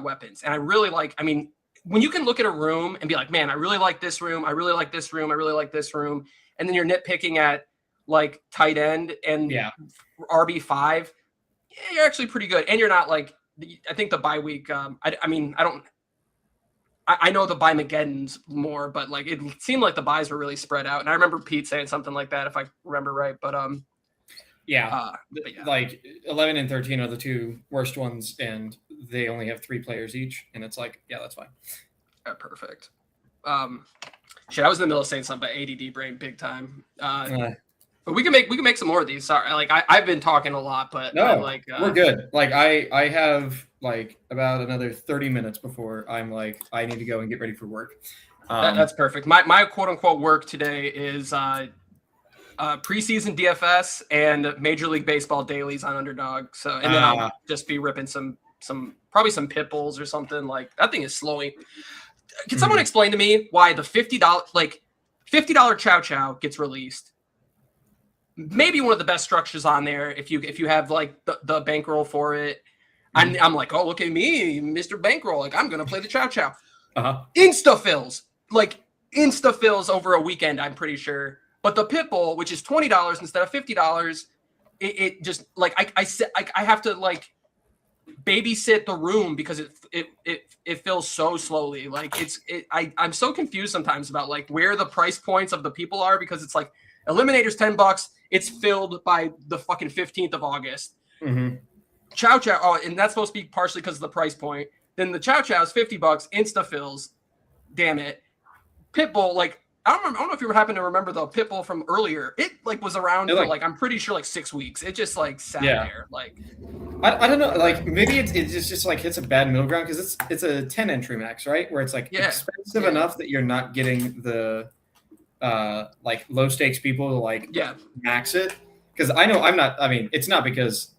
S2: weapons, and I really like. I mean, when you can look at a room and be like, man, I really like this room. I really like this room. I really like this room, and then you're nitpicking at like tight end and RB5. Yeah, you're actually pretty good, and you're not like. I think the bye week. I know the bye Mageddon's more, but like it seemed like the buys were really spread out, and I remember Pete saying something like that if I remember right. But
S3: like 11 and 13 are the 2 worst ones, and they only have 3 players each, and it's like, yeah, that's fine.
S2: Yeah, perfect. Shit, I was in the middle of saying something about ADD brain big time. But we can make some more of these. Sorry, like I've been talking a lot, but
S3: no, we're good. Like I have like about another 30 minutes before I'm like I need to go and get ready for work.
S2: That's perfect. My quote unquote work today is preseason DFS and Major League Baseball dailies on Underdog. So and then I'll just be ripping some probably some pit bulls or something. Like that thing is slowing. Can someone explain to me why the $50 Chow Chow gets released? Maybe one of the best structures on there if you have like the bankroll for it. I'm like, oh, look at me, Mr. Bankroll. Like, I'm gonna play the Chow Chow. Insta fills over a weekend, I'm pretty sure. But the Pitbull, which is $20 instead of $50, it just like I have to like babysit the room because it fills so slowly. Like I'm so confused sometimes about like where the price points of the people are, because it's like Eliminator's $10. It's filled by the fucking 15th of August. Chow Chow, oh, and that's supposed to be partially because of the price point. Then the Chow Chow is $50, insta fills. Damn it. Pitbull, like I don't know if you happen to remember the Pitbull from earlier. It like was around for like I'm pretty sure like 6 weeks. It just like sat there. Like
S3: I don't know. Like maybe it just like hits a bad middle ground because it's a 10 entry max, right? Where it's like expensive enough that you're not getting the like low stakes people to like max it. Because I know I'm not. I mean, it's not because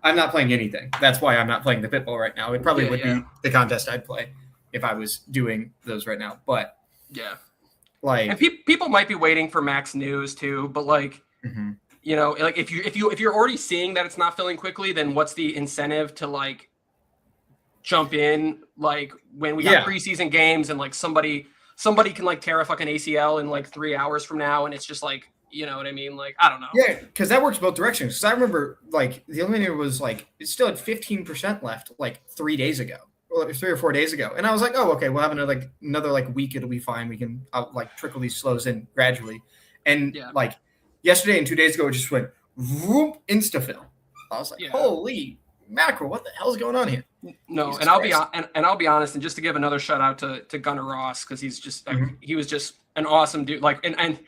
S3: I'm not playing anything. That's why I'm not playing the Pitbull right now. It probably would be the contest I'd play if I was doing those right now. But
S2: yeah,
S3: like,
S2: and people might be waiting for max news too, but like, you know, like if you're already seeing that it's not filling quickly, then what's the incentive to like jump in like when we got preseason games and like somebody can like tear a fucking ACL in like 3 hours from now, and it's just like, you know what I mean? Like, I don't know.
S3: Yeah, because that works both directions. Because I remember, like, the Eliminator was, like, it still had 15% left, like, 3 days ago. Or 3 or 4 days ago. And I was like, oh, okay, we'll have another week. It'll be fine. We can, trickle these slows in gradually. And, like, yesterday and 2 days ago, it just went, whoop, insta-fill. I was like, holy mackerel, what the hell's going on here?
S2: No, and I'll be honest, and just to give another shout out to Gunnar Ross, because he's just, he was just an awesome dude. Like, and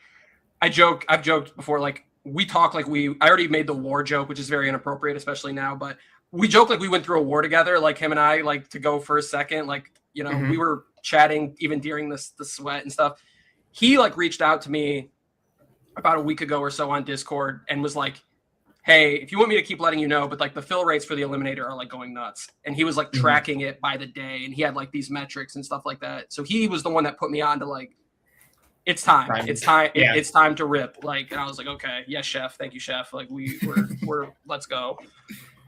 S2: I've joked before, like we talk like I already made the war joke, which is very inappropriate, especially now, but we joke like we went through a war together, like him and I, like to go for a second, like, you know, we were chatting even during the sweat and stuff. He like reached out to me about a week ago or so on Discord and was like, hey, if you want me to keep letting you know, but like the fill rates for the Eliminator are like going nuts. And he was like tracking it by the day, and he had like these metrics and stuff like that. So he was the one that put me on to like, it's time. It's time.
S3: Yeah.
S2: It's time to rip. Like, and I was like, okay, yes, chef. Thank you, chef. Like we're let's go.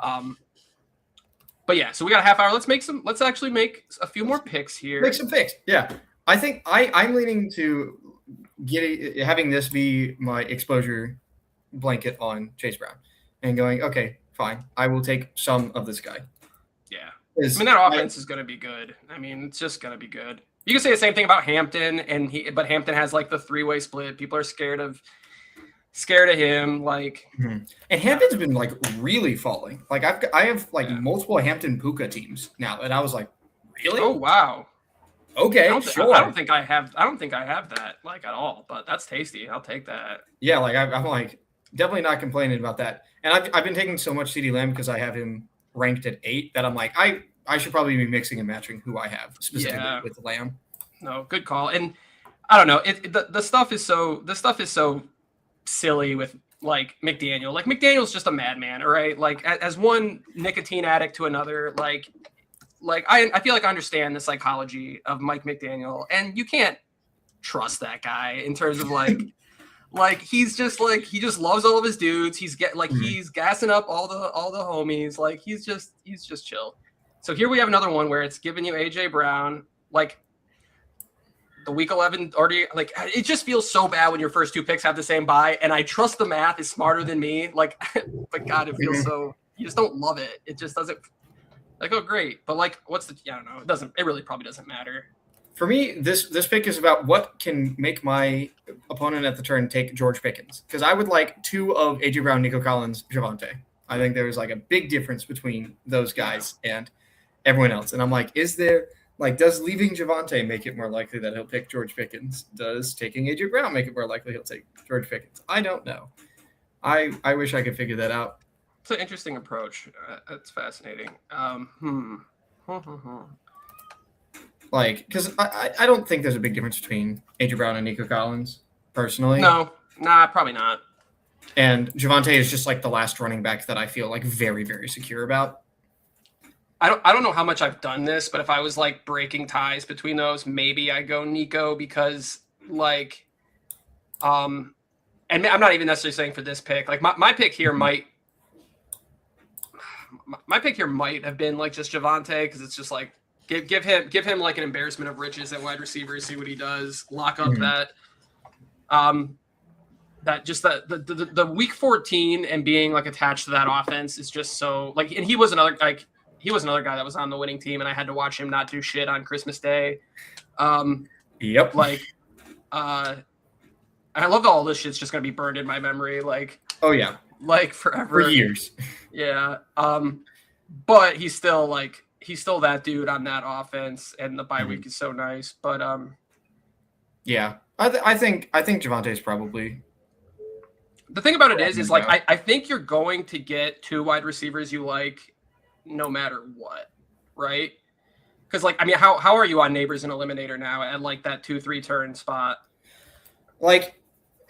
S2: But yeah, so we got a half hour. Let's actually make a few more picks here.
S3: Make some picks. Yeah. I think I'm leaning to having this be my exposure blanket on Chase Brown and going, okay, fine. I will take some of this guy.
S2: Yeah. I mean, that offense is going to be good. I mean, it's just going to be good. You can say the same thing about Hampton, but Hampton has like the 3-way split. People are scared of him. Like,
S3: and Hampton's been like really falling. Like I have like multiple Hampton Puka teams now, and I was like, really?
S2: Oh wow.
S3: Okay,
S2: sure. I don't think I have that like at all. But that's tasty. I'll take that.
S3: Yeah, like I'm like definitely not complaining about that. And I've been taking so much CD Lamb because I have him ranked at 8 that I'm like I should probably be mixing and matching who I have specifically with Lamb.
S2: No, good call. And I don't know. The stuff is so silly with like McDaniel. Like McDaniel's just a madman, all right? Like as one nicotine addict to another, like I feel like I understand the psychology of Mike McDaniel, and you can't trust that guy in terms of like like he's just like he just loves all of his dudes. He's he's gassing up all the homies. Like he's just chill. So here we have another one where it's giving you AJ Brown, like the week 11 already. Like it just feels so bad when your first 2 picks have the same bye. And I trust the math is smarter than me. Like, but God, it feels so. You just don't love it. It just doesn't. Like, oh great, but like, what's the? I don't know. It doesn't. It really probably doesn't matter.
S3: For me, this pick is about what can make my opponent at the turn take George Pickens, because I would like 2 of AJ Brown, Nico Collins, Javonte. I think there's like a big difference between those guys and everyone else. And I'm like, is there like, does leaving Javonte make it more likely that he'll pick George Pickens? Does taking AJ Brown make it more likely he'll take George Pickens? I don't know. I wish I could figure that out.
S2: It's an interesting approach. That's fascinating.
S3: Like, because I don't think there's a big difference between AJ Brown and Nico Collins, personally.
S2: No, probably not.
S3: And Javonte is just like the last running back that I feel like very, very secure about.
S2: I don't know how much I've done this, but if I was like breaking ties between those, maybe I go Nico because like, and I'm not even necessarily saying for this pick. Like my pick here might have been like just Javonte, because it's just like give him like an embarrassment of riches at wide receiver, see what he does, lock up that just the week 14 and being like attached to that offense is just so like, and he was another guy that was on the winning team, and I had to watch him not do shit on Christmas Day.
S3: Yep.
S2: Like, I love that all this shit's just gonna be burned in my memory. Like,
S3: oh yeah,
S2: like forever,
S3: for years.
S2: Yeah. But he's still that dude on that offense, and the bye week is so nice. But
S3: yeah, I think Javonte is probably.
S2: The thing about it is like I think you're going to get 2 wide receivers you like, no matter what, right? Because like, I mean, how are you on Neighbors and Eliminator now at like that 2-3 turn spot?
S3: Like,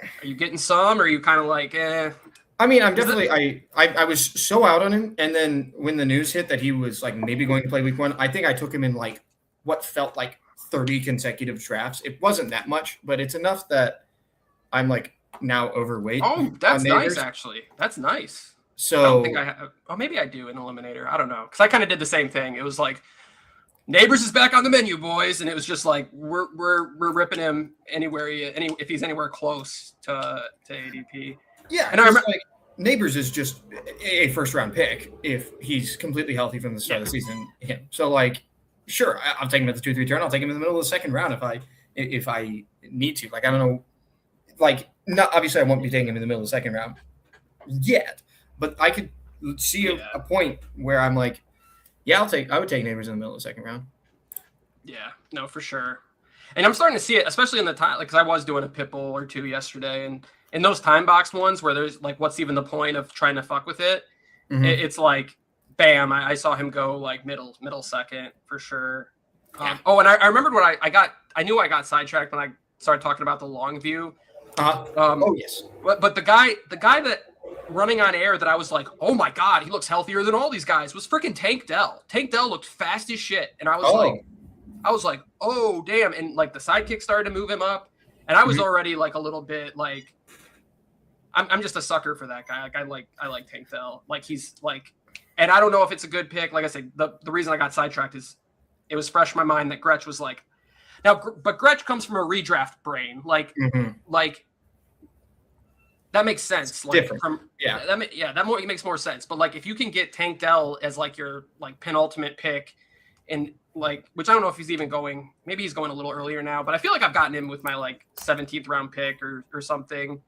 S2: are you getting some, or are you kind of like, eh?
S3: I mean, I'm definitely I was so out on him, and then when the news hit that he was like maybe going to play week 1, I think I took him in like what felt like 30 consecutive drafts. It wasn't that much, but it's enough that I'm like now overweight.
S2: Oh, that's
S3: on
S2: nice,
S3: Neighbors.
S2: actually. That's nice.
S3: So
S2: I don't think I have. Oh, maybe I do in Eliminator. I don't know, because I kind of did the same thing. It was like Neighbors is back on the menu, boys, and it was just like we're ripping him anywhere if he's anywhere close to ADP.
S3: yeah,
S2: And I remember
S3: like Neighbors is just a first round pick if he's completely healthy from the start of the season. Him, so like, sure, I'll take him at the 2-3 turn. I'll take him in the middle of the second round if I need to. Like, I don't know, like, not obviously I won't be taking him in the middle of the second round yet, but I could see a point where I'm like, yeah, I would take Neighbors in the middle of the second round.
S2: Yeah, no, for sure. And I'm starting to see it, especially in the time, like, because I was doing a Pitbull or two yesterday, and in those time box ones where there's like, what's even the point of trying to fuck with it? It's like, bam, I saw him go like middle second for sure.
S3: Yeah.
S2: And I remembered what I got. I knew I got sidetracked when I started talking about the long view.
S3: Oh yes.
S2: But the guy that running on air that I was like, oh my God, he looks healthier than all these guys was freaking Tank Dell. Tank Dell looked fast as shit. And I was like, oh damn. And like the sidekick started to move him up. And I was already like a little bit like, I'm just a sucker for that guy. Like I like Tank Dell. Like he's like, and I don't know if it's a good pick. Like I said, the reason I got sidetracked is it was fresh in my mind that Gretsch was like, now, but Gretsch comes from a redraft brain. Like that makes sense. Like
S3: different.
S2: That makes more sense. But like if you can get Tank Dell as like your like penultimate pick, and like, which I don't know if he's even going, maybe he's going a little earlier now, but I feel like I've gotten him with my like 17th round pick or something.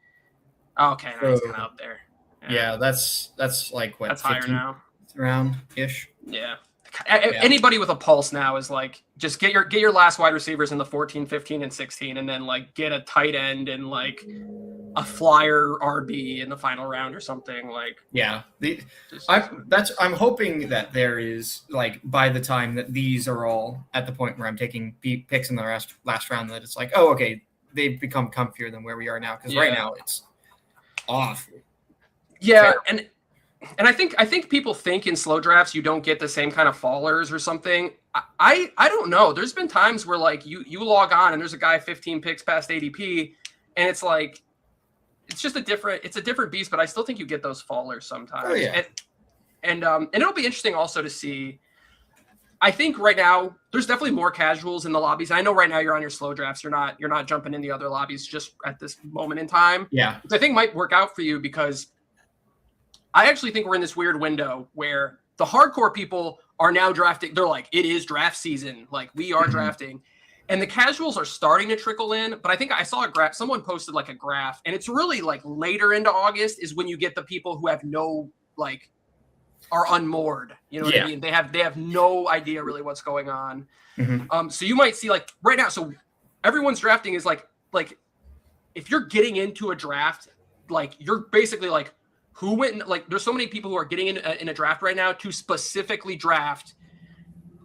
S2: Okay, now he's kind of up there.
S3: Yeah, that's like what,
S2: that's higher now.
S3: Round ish.
S2: Yeah. Anybody with a pulse now is like, just get your last wide receivers in the 14, 15, and 16, and then like get a tight end and like a flyer RB in the final round or something. Like,
S3: yeah, I'm hoping that there is like, by the time that these are all at the point where I'm taking picks in the last round, that it's like, oh, okay, they've become comfier than where we are now, because right now it's awful.
S2: Yeah, terrible. And I think people think in slow drafts you don't get the same kind of fallers or something. I don't know. There's been times where like you log on and there's a guy 15 picks past ADP, and it's like it's a different beast. But I still think you get those fallers sometimes.
S3: Oh, yeah.
S2: And it'll be interesting also to see. I think right now there's definitely more casuals in the lobbies. I know right now you're on your slow drafts. You're not jumping in the other lobbies just at this moment in time.
S3: Yeah,
S2: which I think might work out for you, because I actually think we're in this weird window where the hardcore people are now drafting. They're like, it is draft season. Like, we are drafting. And the casuals are starting to trickle in. But I think I saw a graph. Someone posted like a graph. And it's really like later into August is when you get the people who have no, like, are unmoored. You know what I mean? They have no idea really what's going on. So you might see like right now. So everyone's drafting is like if you're getting into a draft, like you're basically like, who went in, like there's so many people who are getting in a draft right now to specifically draft.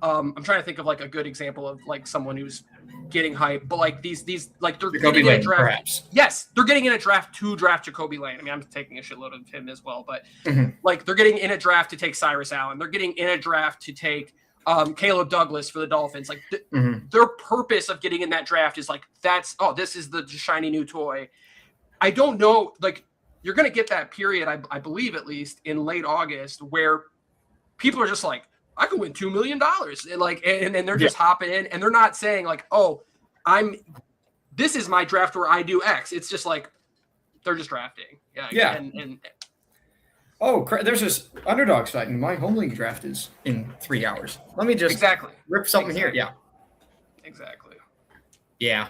S2: I'm trying to think of like a good example of like someone who's getting hype, but like these like they're
S3: Jacoby
S2: getting in a
S3: Lane,
S2: draft.
S3: perhaps.
S2: Yes, they're getting in a draft to draft Jacoby Lane. I mean, I'm taking a shitload of him as well, but like they're getting in a draft to take Cyrus Allen. They're getting in a draft to take Caleb Douglas for the Dolphins. Like their purpose of getting in that draft is like, this is the shiny new toy. I don't know, like you're going to get that period, I believe at least in late August, where people are just like, I could win $2 million. And like, and they're just hopping in, and they're not saying like, oh, this is my draft where I do X. It's just like, they're just drafting. Yeah. And
S3: there's this underdog site, and my home league draft is in 3 hours. Let me just rip something here. Yeah.
S2: Exactly.
S3: Yeah.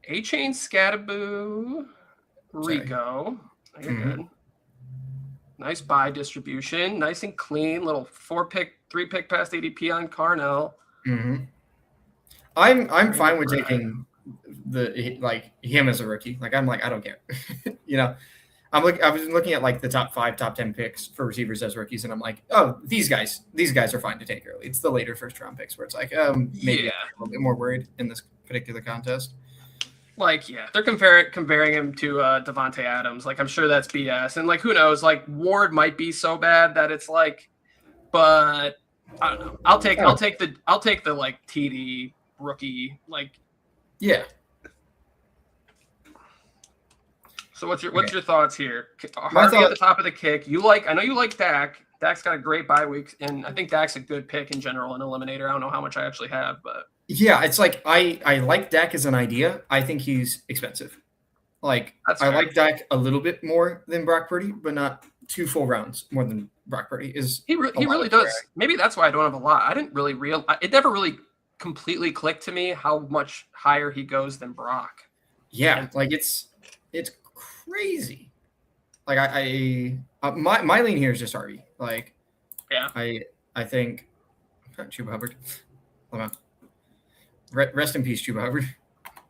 S2: A-Chain, Scatterboo, Rico. You're good. Nice buy distribution. Nice and clean. Little 3-pick past ADP on Carnell.
S3: I'm fine with taking him as a rookie. Like I'm like, I don't care. You know, I was looking at like the top 5, top 10 picks for receivers as rookies, and I'm like, oh, these guys are fine to take early. It's the later first round picks where it's like, maybe I'm a little bit more worried in this particular contest.
S2: Like, yeah, they're comparing him to Devontae Adams. Like, I'm sure that's BS. And like, who knows? Like, Ward might be so bad that it's like, but I don't know. I'll take the like TD rookie. Like,
S3: Yeah.
S2: so what's your thoughts here?
S3: My
S2: Harvey
S3: thought-
S2: at the top of the kick. I know you like Dak. Dak's got a great bye week, and I think Dak's a good pick in general in Eliminator. I don't know how much I actually have, but
S3: Yeah, it's like I like Dak as an idea. I think he's expensive. Like
S2: That's
S3: I
S2: fair.
S3: like Dak a little bit more than Brock Purdy, but not 2 full rounds more than Brock Purdy is.
S2: he really does. Maybe that's why I don't have a lot. I didn't really it never really completely clicked to me how much higher he goes than Brock.
S3: Yeah, like it's crazy. Like my lean here is just Harvey. Like
S2: Yeah.
S3: I think Chuba Hubbard. Hold on. Rest in peace, Chuba Hubbard.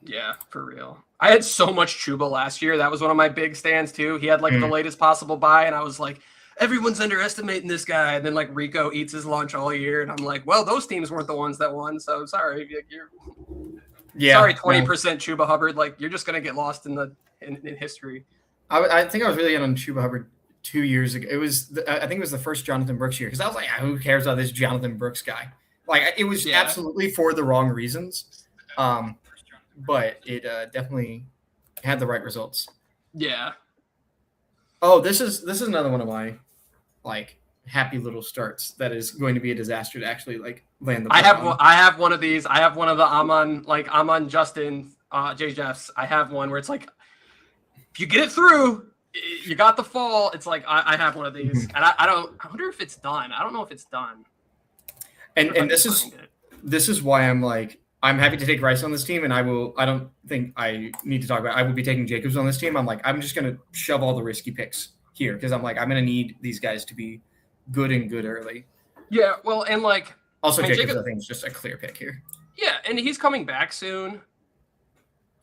S2: Yeah, for real. I had so much Chuba last year. That was one of my big stands too. He had like the latest possible buy, and I was like, everyone's underestimating this guy. And then like Rico eats his lunch all year, and I'm like, well, those teams weren't the ones that won. So sorry, sorry, 20% Chuba Hubbard. Like you're just gonna get lost in history.
S3: I think I was really in on Chuba Hubbard 2 years ago. I think it was the first Jonathan Brooks year because I was like, who cares about this Jonathan Brooks guy? Like it was absolutely for the wrong reasons, but it definitely had the right results.
S2: Yeah.
S3: Oh, this is another one of my like happy little starts that is going to be a disaster to actually like land the.
S2: I have one of these. I have one of the Amon Justin J Jeffs. I have one where it's like, if you get it through, you got the fall. It's like I have one of these, and I wonder if it's done. I don't know if it's done.
S3: And this is why I'm like I'm happy to take Rice on this team, and I don't think I need to talk about it. I will be taking Jacobs on this team. I'm like I'm just gonna shove all the risky picks here because I'm like I'm gonna need these guys to be good early.
S2: Yeah, well, and like
S3: also Jacobs I think is just a clear pick here.
S2: Yeah, and he's coming back soon.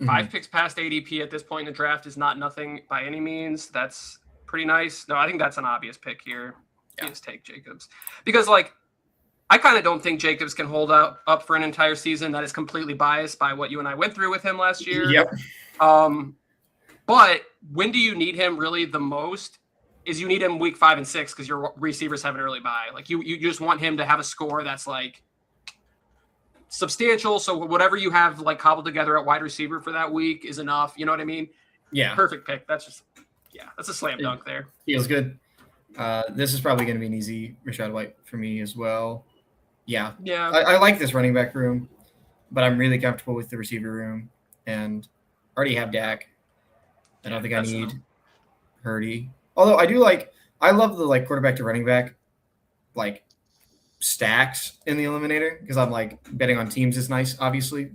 S2: 5 picks past ADP at this point in the draft is not nothing by any means. That's pretty nice. No, I think that's an obvious pick here. Yeah. Just take Jacobs. Because, like, I kind of don't think Jacobs can hold up for an entire season. That is completely biased by what you and I went through with him last year.
S3: Yep.
S2: But when do you need him really the most is you need him week 5 and 6 because your receivers have an early bye. Like, you just want him to have a score that's, like, substantial, so whatever you have like cobbled together at wide receiver for that week is enough. You know what I mean?
S3: Yeah.
S2: Perfect pick. That's a slam dunk there.
S3: Feels good. This is probably going to be an easy Rachaad White for me as well. Yeah.
S2: Yeah.
S3: I like this running back room, but I'm really comfortable with the receiver room and already have Dak. I don't think I need Hurdy. Although I love the like quarterback to running back like stacks in the Eliminator because I'm like betting on teams is nice, obviously,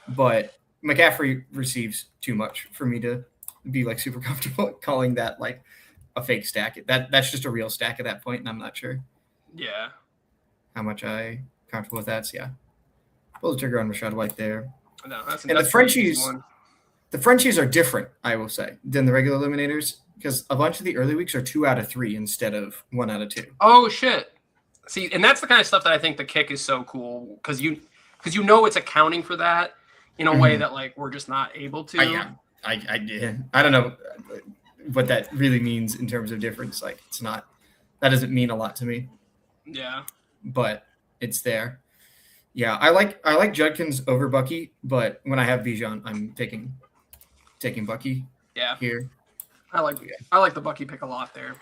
S3: but McCaffrey receives too much for me to be like super comfortable calling that like a fake stack. That's just a real stack at that point, and I'm not sure.
S2: Yeah.
S3: How much I comfortable with that? So yeah, pull the trigger on Rachaad White there.
S2: No,
S3: and the Frenchies. The Frenchies are different, I will say, than the regular Eliminators because a bunch of the early weeks are 2 out of 3 instead of 1 out of 2.
S2: Oh shit. See, and that's the kind of stuff that I think the kick is so cool because you know it's accounting for that in a way that like we're just not able to.
S3: I don't know what that really means in terms of difference. Like that doesn't mean a lot to me.
S2: Yeah,
S3: but it's there. Yeah, I like Judkins over Bucky, but when I have Bijan, I'm taking Bucky.
S2: Yeah,
S3: here.
S2: I like the Bucky pick a lot there.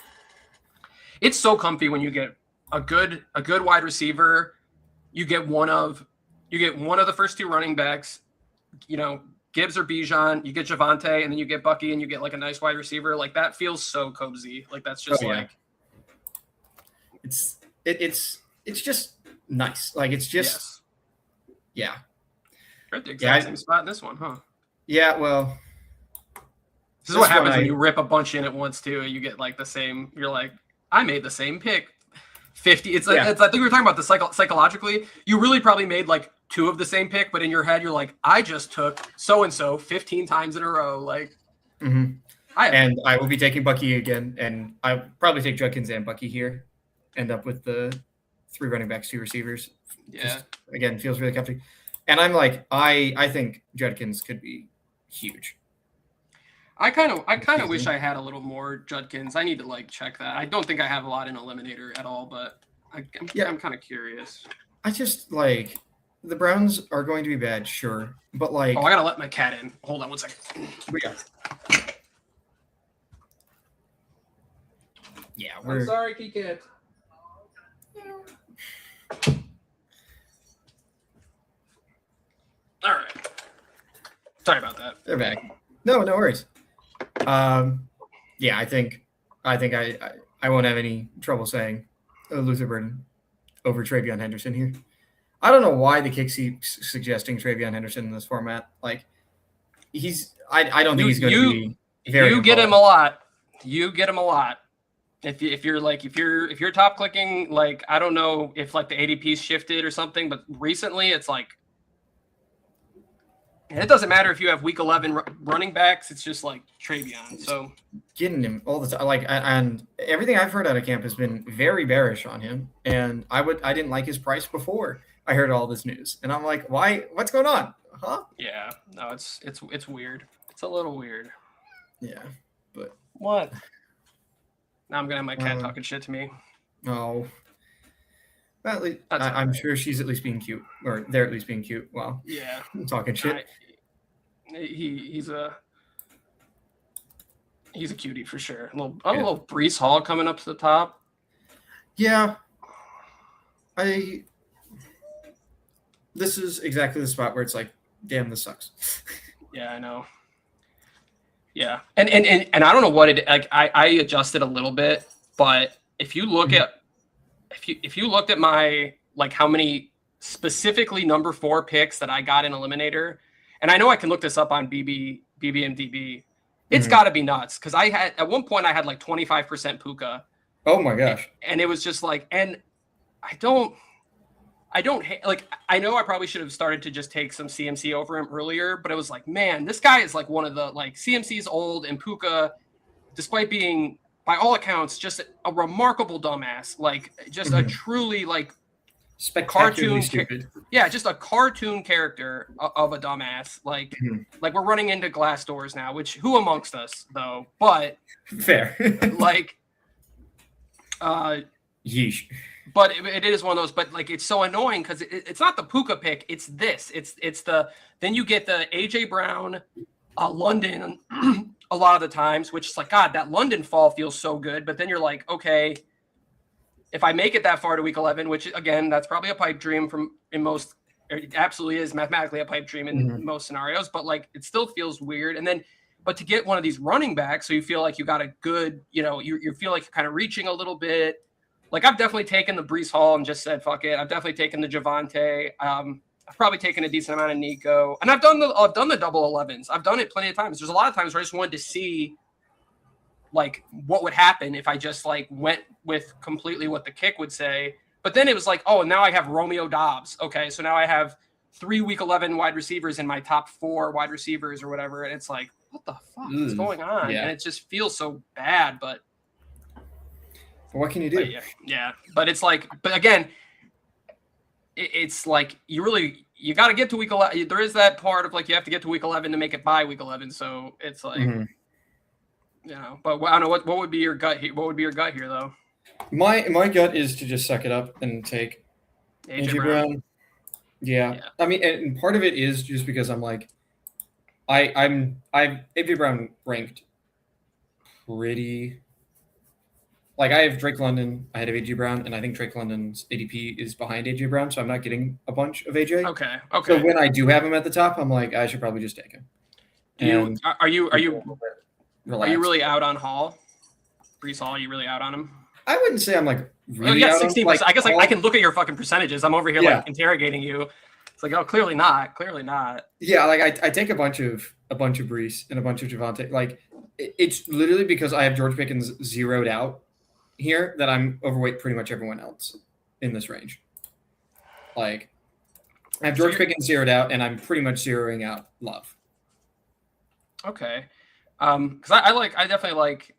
S2: It's so comfy when you get a good wide receiver. You get one of the first 2 running backs, you know, Gibbs or Bijan, you get Javonte, and then you get Bucky and you get like a nice wide receiver. Like that feels so cozy. Like that's just
S3: it's just nice. Like it's just
S2: We're at the exact same spot in this one, huh?
S3: Yeah, well.
S2: This is what happens when you rip a bunch in at once too. You get like the same, you're like, I made the same pick. 50. It's like I think we were talking about the psychologically. You really probably made like 2 of the same pick, but in your head, you're like, I just took so and so 15 times in a row. Like, I
S3: will be taking Bucky again, and I'll probably take Judkins and Bucky here. End up with the 3 running backs, 2 receivers.
S2: Yeah.
S3: Just, again, feels really comfy. And I'm like, I think Judkins could be
S1: huge.
S2: I kind of wish I had a little more Judkins. I need to like check that. I don't think I have a lot in Eliminator at all, but I'm kind of curious.
S3: I just like the Browns are going to be bad, sure, but like
S2: I gotta let my cat in. Hold on one second.
S3: Yeah,
S2: I'm sorry, Kiki. All right. Sorry about that.
S3: They're back. No worries. Yeah, I think I won't have any trouble saying Luther Burden over Travion Henderson here. I don't know why the kick keeps suggesting Travion Henderson in this format. Like I don't think he's going to be very.
S2: You get him a lot. You get him a lot. If you're top clicking, like I don't know if like the ADP's shifted or something, but recently it's like. And it doesn't matter if you have week 11 running backs. It's just like Travion. So
S3: getting him all the time. Like, and everything I've heard out of camp has been very bearish on him. And I didn't like his price before I heard all this news. And I'm like, why? What's going on? Huh?
S2: Yeah. No, it's weird. It's a little weird.
S3: Yeah. But
S2: what? Now I'm gonna have my cat talking shit to me.
S3: Oh. Well, at least, I'm sure she's at least being cute, or they're at least being cute. Well,
S2: yeah,
S3: talking shit.
S2: He's a cutie for sure. A little Breece Hall coming up to the top.
S3: Yeah, this is exactly the spot where it's like, damn, this sucks.
S2: Yeah, I know. Yeah, and I don't know what it like. I adjusted a little bit, but if you look at if you looked at my like how many specifically number 4 picks that I got in Eliminator, and I know I can look this up on BBMDB, it's got to be nuts because I had at one point I had like 25% Puka.
S3: Oh my gosh!
S2: And it was just like, and I don't like I know I probably should have started to just take some CMC over him earlier, but it was like, man, this guy is like one of the like CMC's old and Puka, despite being by all accounts, just a remarkable dumbass, like just a truly like
S3: cartoon stupid.
S2: Yeah, just a cartoon character of a dumbass. Like, like we're running into glass doors now, which who amongst us though? But
S3: fair,
S2: like,
S3: yeesh.
S2: But it is one of those. But like, it's so annoying because it's not the Puka pick. It's this. It's the then you get the AJ Brown, London. A lot of the times, which is like, God, that London fall feels so good. But then you're like, okay, if I make it that far to week 11, which again, that's probably a pipe dream it absolutely is mathematically a pipe dream in most scenarios, but like, it still feels weird. And then, but to get one of these running backs, so you feel like you got a good, you feel like you're kind of reaching a little bit. Like I've definitely taken the Breece Hall and just said, fuck it. I've definitely taken the Javonte. I've probably taken a decent amount of Nico, and I've done the double 11s. I've done it plenty of times. There's a lot of times where I just wanted to see like what would happen if I just like went with completely what the kick would say. But then it was like, oh, now I have Romeo Dobbs. Okay, so now I have 3 week 11 wide receivers in my top 4 wide receivers or whatever, and it's like, what the fuck is going on? Yeah. And it just feels so bad. But
S3: what can you do?
S2: Yeah. But it's like, but again. It's like you got to get to week 11. There is that part of like you have to get to week 11 to make it by week 11. So it's like, but I don't know what would be your gut here. What would be your gut here though?
S3: My gut is to just suck it up and take AJ Brown. Yeah. I mean, and part of it is just because I'm like, I've AJ Brown ranked pretty. Like I have Drake London ahead of AJ Brown, and I think Drake London's ADP is behind AJ Brown, so I'm not getting a bunch of AJ.
S2: Okay.
S3: So when I do have him at the top, I'm like, I should probably just take him.
S2: Are you really out on Hall? Breece Hall, are you really out on him?
S3: I wouldn't say I'm like really out
S2: 16%.
S3: Like,
S2: I guess like I can look at your fucking percentages. I'm over here like interrogating you. It's like, oh, clearly not.
S3: Yeah, like I take a bunch of Breece and a bunch of Javonte. Like it's literally because I have George Pickens zeroed out here that I'm overweight pretty much everyone else in this range. Like I have George Pickens zeroed out, and I'm pretty much zeroing out Love.
S2: Okay, because I definitely like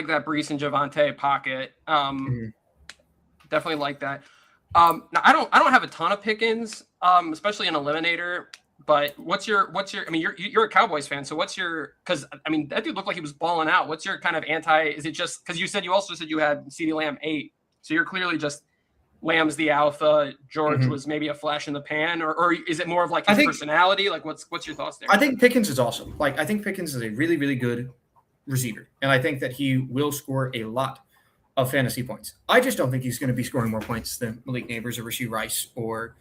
S2: that Breece and Javonte pocket. Definitely like that. Now I don't have a ton of Pickens, especially in Eliminator, But what's your? I mean, you're a Cowboys fan, so what's your? Because I mean, that dude looked like he was balling out. What's your kind of anti? Is it just because you also said you had CeeDee Lamb 8, so you're clearly just Lamb's the alpha. George was maybe a flash in the pan, or is it more of like his personality? Like, what's your thoughts there?
S3: I think Pickens is awesome. Like, I think Pickens is a really, really good receiver, and I think that he will score a lot of fantasy points. I just don't think he's going to be scoring more points than Malik Neighbors or Rashee Rice or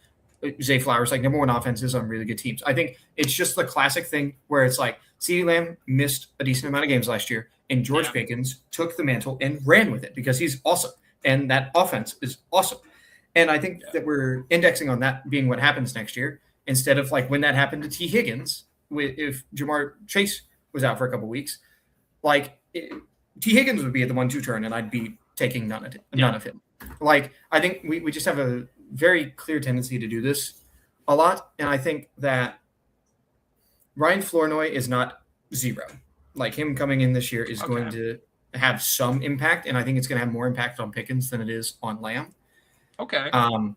S3: Zay Flowers, like number one offenses on really good teams. I think it's just the classic thing where it's like CeeDee Lamb missed a decent amount of games last year, and George Pickens took the mantle and ran with it because he's awesome, and that offense is awesome. And I think that we're indexing on that being what happens next year instead of like when that happened to T. Higgins, if Jamar Chase was out for a couple weeks, like T. Higgins would be at the 1-2 turn, and I'd be taking none of him. Like, I think we just have a very clear tendency to do this a lot, and I think that Ryan Flournoy is not zero. Like, him coming in this year is going to have some impact, and I think it's going to have more impact on Pickens than it is on Lamb.
S2: Okay.
S3: And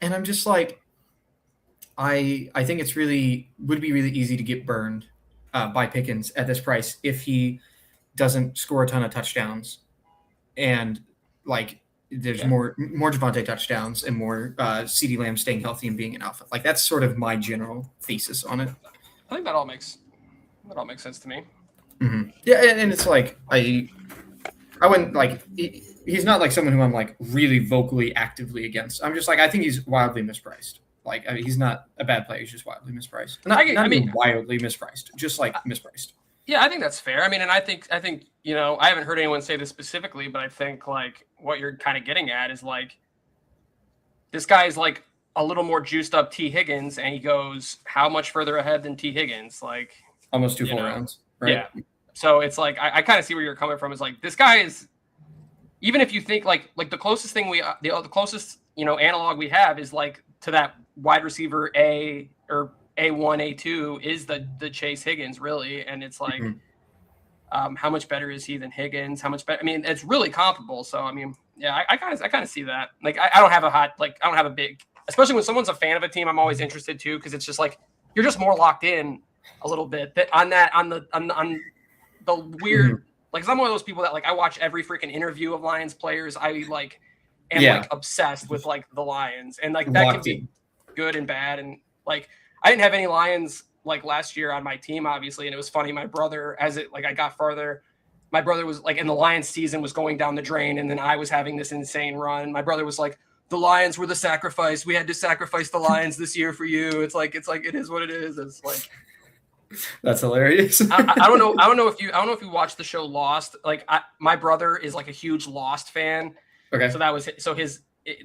S3: I'm just like, I think it's would be really easy to get burned by Pickens at this price if he doesn't score a ton of touchdowns, and like there's more Javonte touchdowns and more CeeDee Lamb staying healthy and being an alpha. Like, that's sort of my general thesis on it.
S2: I think that all makes sense to me.
S3: Mm-hmm. Yeah, and it's like I wouldn't like. He's not like someone who I'm like really vocally actively against. I'm just like, I think he's wildly mispriced. Like, I mean, he's not a bad player. He's just wildly mispriced. I mean wildly mispriced, just like mispriced.
S2: Yeah, I think that's fair. I mean, and I think I haven't heard anyone say this specifically, but I think like what you're kind of getting at is like this guy is like a little more juiced up T. Higgins, and he goes how much further ahead than T. Higgins? Like
S3: almost 2 full rounds, right?
S2: Yeah. So it's like I kind of see where you're coming from. Is like this guy is, even if you think like the closest thing the closest analog we have is like to that wide receiver A or A1, A2 is the Chase Higgins, really. And it's like, how much better is he than Higgins? How much better? I mean, it's really comparable. So, I mean, yeah, I kind of see that. Like, I don't have a big, especially when someone's a fan of a team, I'm always interested too. Cause it's just like, you're just more locked in a little bit on the weird, like, 'cause I'm one of those people that like, I watch every freaking interview of Lions players. I like, am like obsessed with like the Lions, and like that can be good and bad. And like, I didn't have any Lions like last year on my team, obviously. And it was funny. My brother, I got farther, my brother was like, in the Lions season was going down the drain. And then I was having this insane run. My brother was like, the Lions were the sacrifice. We had to sacrifice the Lions this year for you. It's like, it is what it is. It's like,
S3: that's hilarious.
S2: I don't know if you watched the show Lost. Like, my brother is like a huge Lost fan.
S3: Okay.
S2: So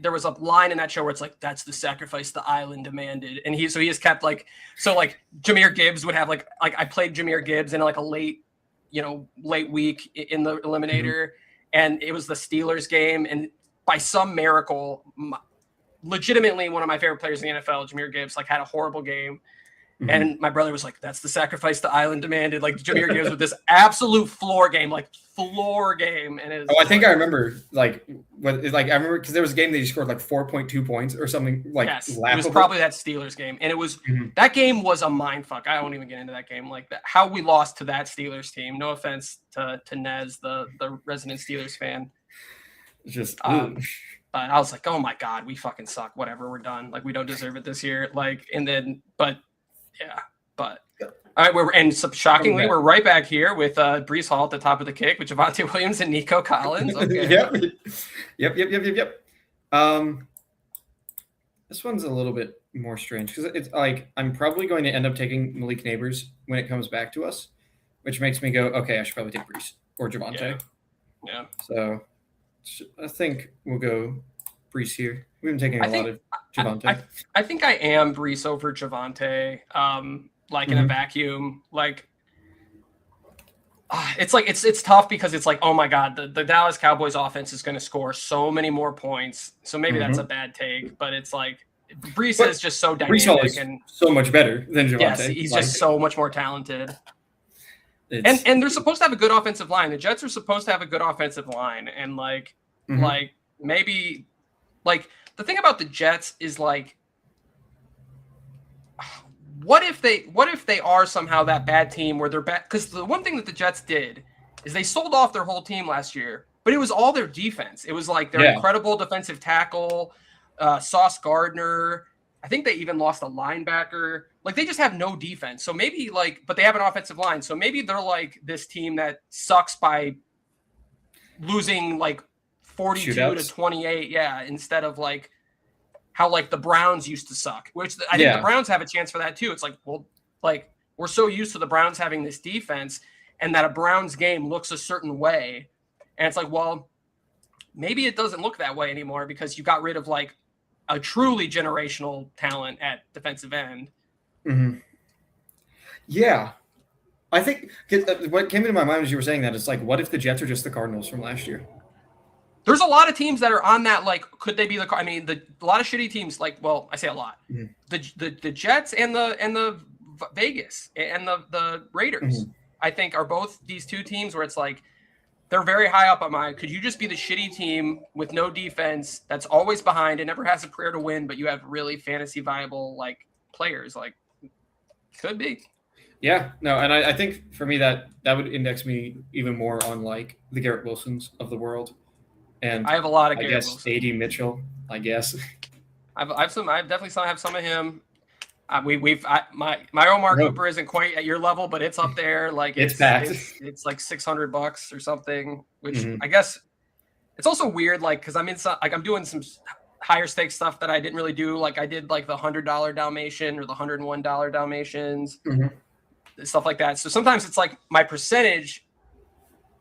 S2: there was a line in that show where it's like, that's the sacrifice the island demanded. And he has kept like, so like Jahmyr Gibbs would have like I played Jahmyr Gibbs in like a late week in the Eliminator, and it was the Steelers game. And by some miracle, legitimately one of my favorite players in the NFL, Jahmyr Gibbs, like had a horrible game. And my brother was like, that's the sacrifice the island demanded. Like, Jahmyr Gibbs with this absolute floor game. And
S3: I think I remember I remember because there was a game that he scored like 4.2 points or something like laughable.
S2: It was probably that Steelers game. And it was that game was a mind fuck. I won't even get into that game. Like that, how we lost to that Steelers team. No offense to Nez, the resident Steelers fan.
S3: Just
S2: but I was like, oh my God, we fucking suck. Whatever, we're done. Like, we don't deserve it this year. Like, all right, shockingly, we're right back here with Breece Hall at the top of the kick with Javonte Williams and Nico Collins. Okay.
S3: Yep. This one's a little bit more strange because it's like I'm probably going to end up taking Malik Neighbors when it comes back to us, which makes me go, okay, I should probably take Breece or Javonte.
S2: Yeah.
S3: So I think we'll go Breece here. We've been taking a lot of Javonte.
S2: I think I am Breece over Javonte. In a vacuum, like it's like it's tough because it's like, oh my God, the Dallas Cowboys offense is going to score so many more points. So maybe that's a bad take, but it's like Breece is just so dynamic and
S3: so much better than Javonte.
S2: Yes, he's just so much more talented. And they're supposed to have a good offensive line. The Jets are supposed to have a good offensive line, and like maybe like the thing about the Jets is like what if they are somehow that bad team where they're bad? Because the one thing that the Jets did is they sold off their whole team last year, but it was all their defense. It was like their incredible defensive tackle, Sauce Gardner. I think they even lost a linebacker. Like they just have no defense. So maybe but they have an offensive line. So maybe they're like this team that sucks by losing like 42 to 28. Yeah. Instead of like how like the Browns used to suck, which I think the Browns have a chance for that too. It's like, well, like we're so used to the Browns having this defense and that a Browns game looks a certain way. And it's like, well, maybe it doesn't look that way anymore because you got rid of like a truly generational talent at defensive end.
S3: Mm-hmm. Yeah. I think what came into my mind as you were saying that is like, what if the Jets are just the Cardinals from last year?
S2: There's a lot of teams that are on that. Like, could they be a lot of shitty teams. Like, well, I say a lot. Mm-hmm. The Jets and the Vegas and the Raiders, mm-hmm. I think are both these two teams where it's like they're very high up on my. Could you just be the shitty team with no defense that's always behind and never has a prayer to win, but you have really fantasy viable like players? Like, could be. Yeah, no, and I think for me that would index me even more on like the Garrett Wilsons of the world. And I have a lot of Garrett Wilson. A.D. Mitchell, I guess. I've definitely have some of him. My Omar Cooper isn't quite at your level, but it's up there. Like it's packed. It's like $600 or something, which mm-hmm. I guess it's also weird. Like because I'm doing some higher stakes stuff that I didn't really do. Like I did like the $100 Dalmatian or the $101 Dalmatians, mm-hmm. stuff like that. So sometimes it's like my percentage.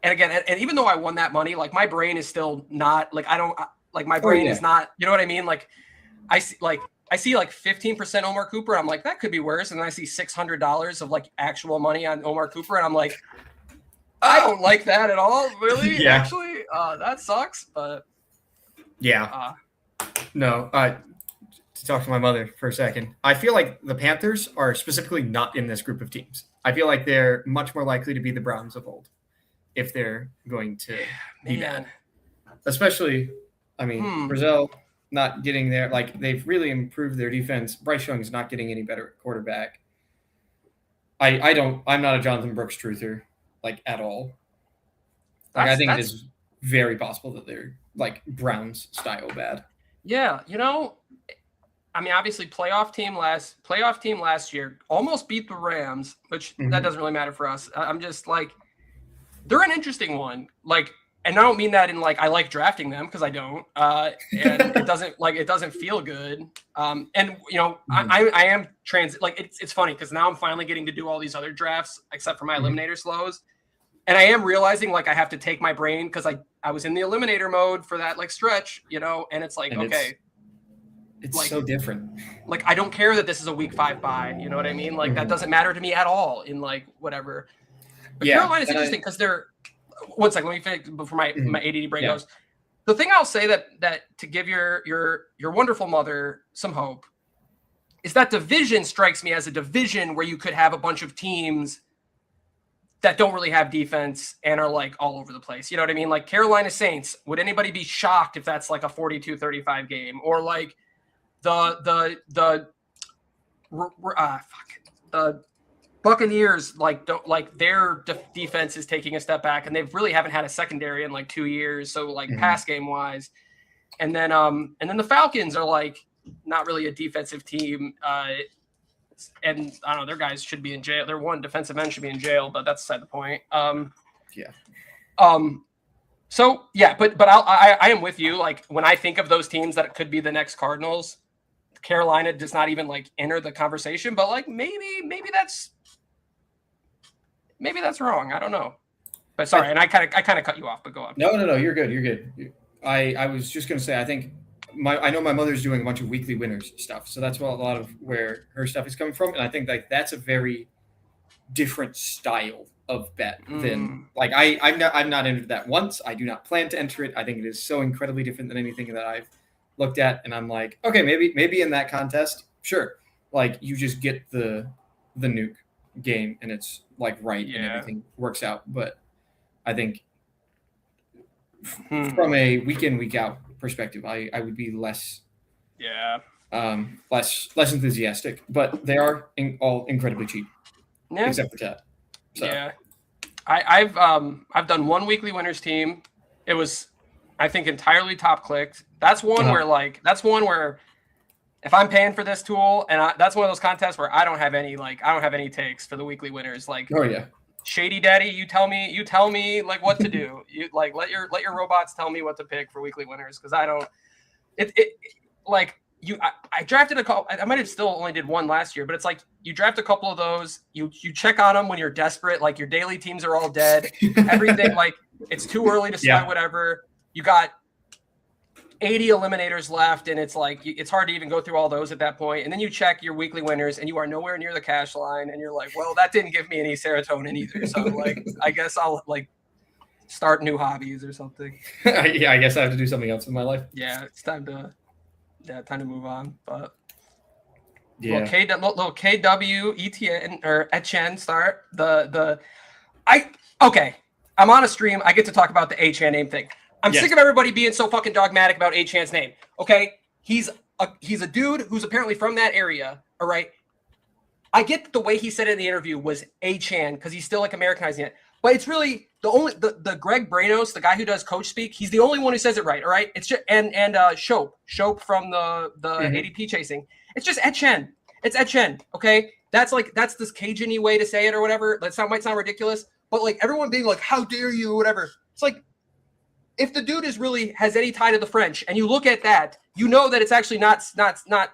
S2: And again, and even though I won that money, like my brain is still not like my brain is not, you know what I mean? Like I see like 15% Omar Cooper. I'm like, that could be worse. And then I see $600 of like actual money on Omar Cooper. And I'm like, I don't like that at all. Really? Yeah. Actually, that sucks. But yeah, no, to talk to my mother for a second, I feel like the Panthers are specifically not in this group of teams. I feel like they're much more likely to be the Browns of old. If they're going to be bad. Especially, I mean, Brazil not getting there. Like, they've really improved their defense. Bryce Young is not getting any better at quarterback. I'm not a Jonathan Brooks truther, like, at all. Like, I think it is very possible that they're, like, Browns style bad. Yeah, you know, I mean, obviously, playoff team last year almost beat the Rams, which that doesn't really matter for us. I'm just, like, they're an interesting one. Like, and I don't mean that in like I like drafting them because I don't. And it doesn't feel good. And you know, I am like it's funny because now I'm finally getting to do all these other drafts except for my eliminator slows. And I am realizing like I have to take my brain because I was in the eliminator mode for that like stretch, you know, and it's like, and okay. It's like, so different. Like I don't care that this is a week 5 bye, you know what I mean? Like that doesn't matter to me at all in like whatever. But Carolina's interesting because they're – one second, let me finish before my ADD brain goes. The thing I'll say that to give your wonderful mother some hope is that division strikes me as a division where you could have a bunch of teams that don't really have defense and are, like, all over the place. You know what I mean? Like, Carolina Saints, would anybody be shocked if that's, like, a 42-35 game? Or, like, the Buccaneers their defense is taking a step back, and they really haven't had a secondary in like 2 years. So like pass game wise, and then the Falcons are like not really a defensive team, and I don't know, their guys should be in jail. Their one defensive end should be in jail, but that's beside the point. So yeah, but I am with you. Like when I think of those teams that could be the next Cardinals, Carolina does not even like enter the conversation. But like maybe that's wrong. I don't know. But sorry, and I kind of cut you off, but go on. No, you're good. You're good. I was just going to say, I think I know my mother's doing a bunch of weekly winners stuff. So that's a lot of where her stuff is coming from. And I think like that's a very different style of bet than like I've not entered that once. I do not plan to enter it. I think it is so incredibly different than anything that I've looked at. And I'm like, okay, maybe in that contest, sure. Like you just get the nuke game and it's like and everything works out. But I think from a week in, week out perspective, I would be less
S1: less enthusiastic, but they are all incredibly cheap,
S2: Yeah.
S1: except for Ted. So.
S2: Yeah. I've done one weekly winners team. It was, I think, entirely top clicked. That's one where if I'm paying for this tool, and that's one of those contests where I don't have any takes for the weekly winners. Like,
S1: oh yeah, Shady
S2: Daddy, you tell me like what to do. You like let your robots tell me what to pick for weekly winners, because I don't. I drafted a couple. I might have still only did one last year, but it's like you draft a couple of those. You check on them when you're desperate. Like your daily teams are all dead. Everything like it's too early to start. Whatever. You got 80 eliminators left, and it's like it's hard to even go through all those at that point. And then you check your weekly winners, and you are nowhere near the cash line, and you're like, well, that didn't give me any serotonin either. So like, I guess I'll like start new hobbies or something.
S1: Yeah, I guess I have to do something else in my life.
S2: Yeah, it's time to move on. But
S1: yeah,
S2: little KW ETN or Etchen start I'm on a stream. I get to talk about the Achan name thing. I'm sick of everybody being so fucking dogmatic about Achan's name. Okay, he's a dude who's apparently from that area. All right, I get that the way he said it in the interview was Achan because he's still like Americanizing it, but it's really the Greg Branos, the guy who does Coach Speak. He's the only one who says it right. All right, it's just and Shope from the ADP chasing. It's just Etchen. It's Etchen. Okay, that's this Cajun-y way to say it or whatever. Might sound ridiculous, but like everyone being like, "How dare you?" or whatever. It's like, if the dude has any tie to the French, and you look at that, you know that it's actually not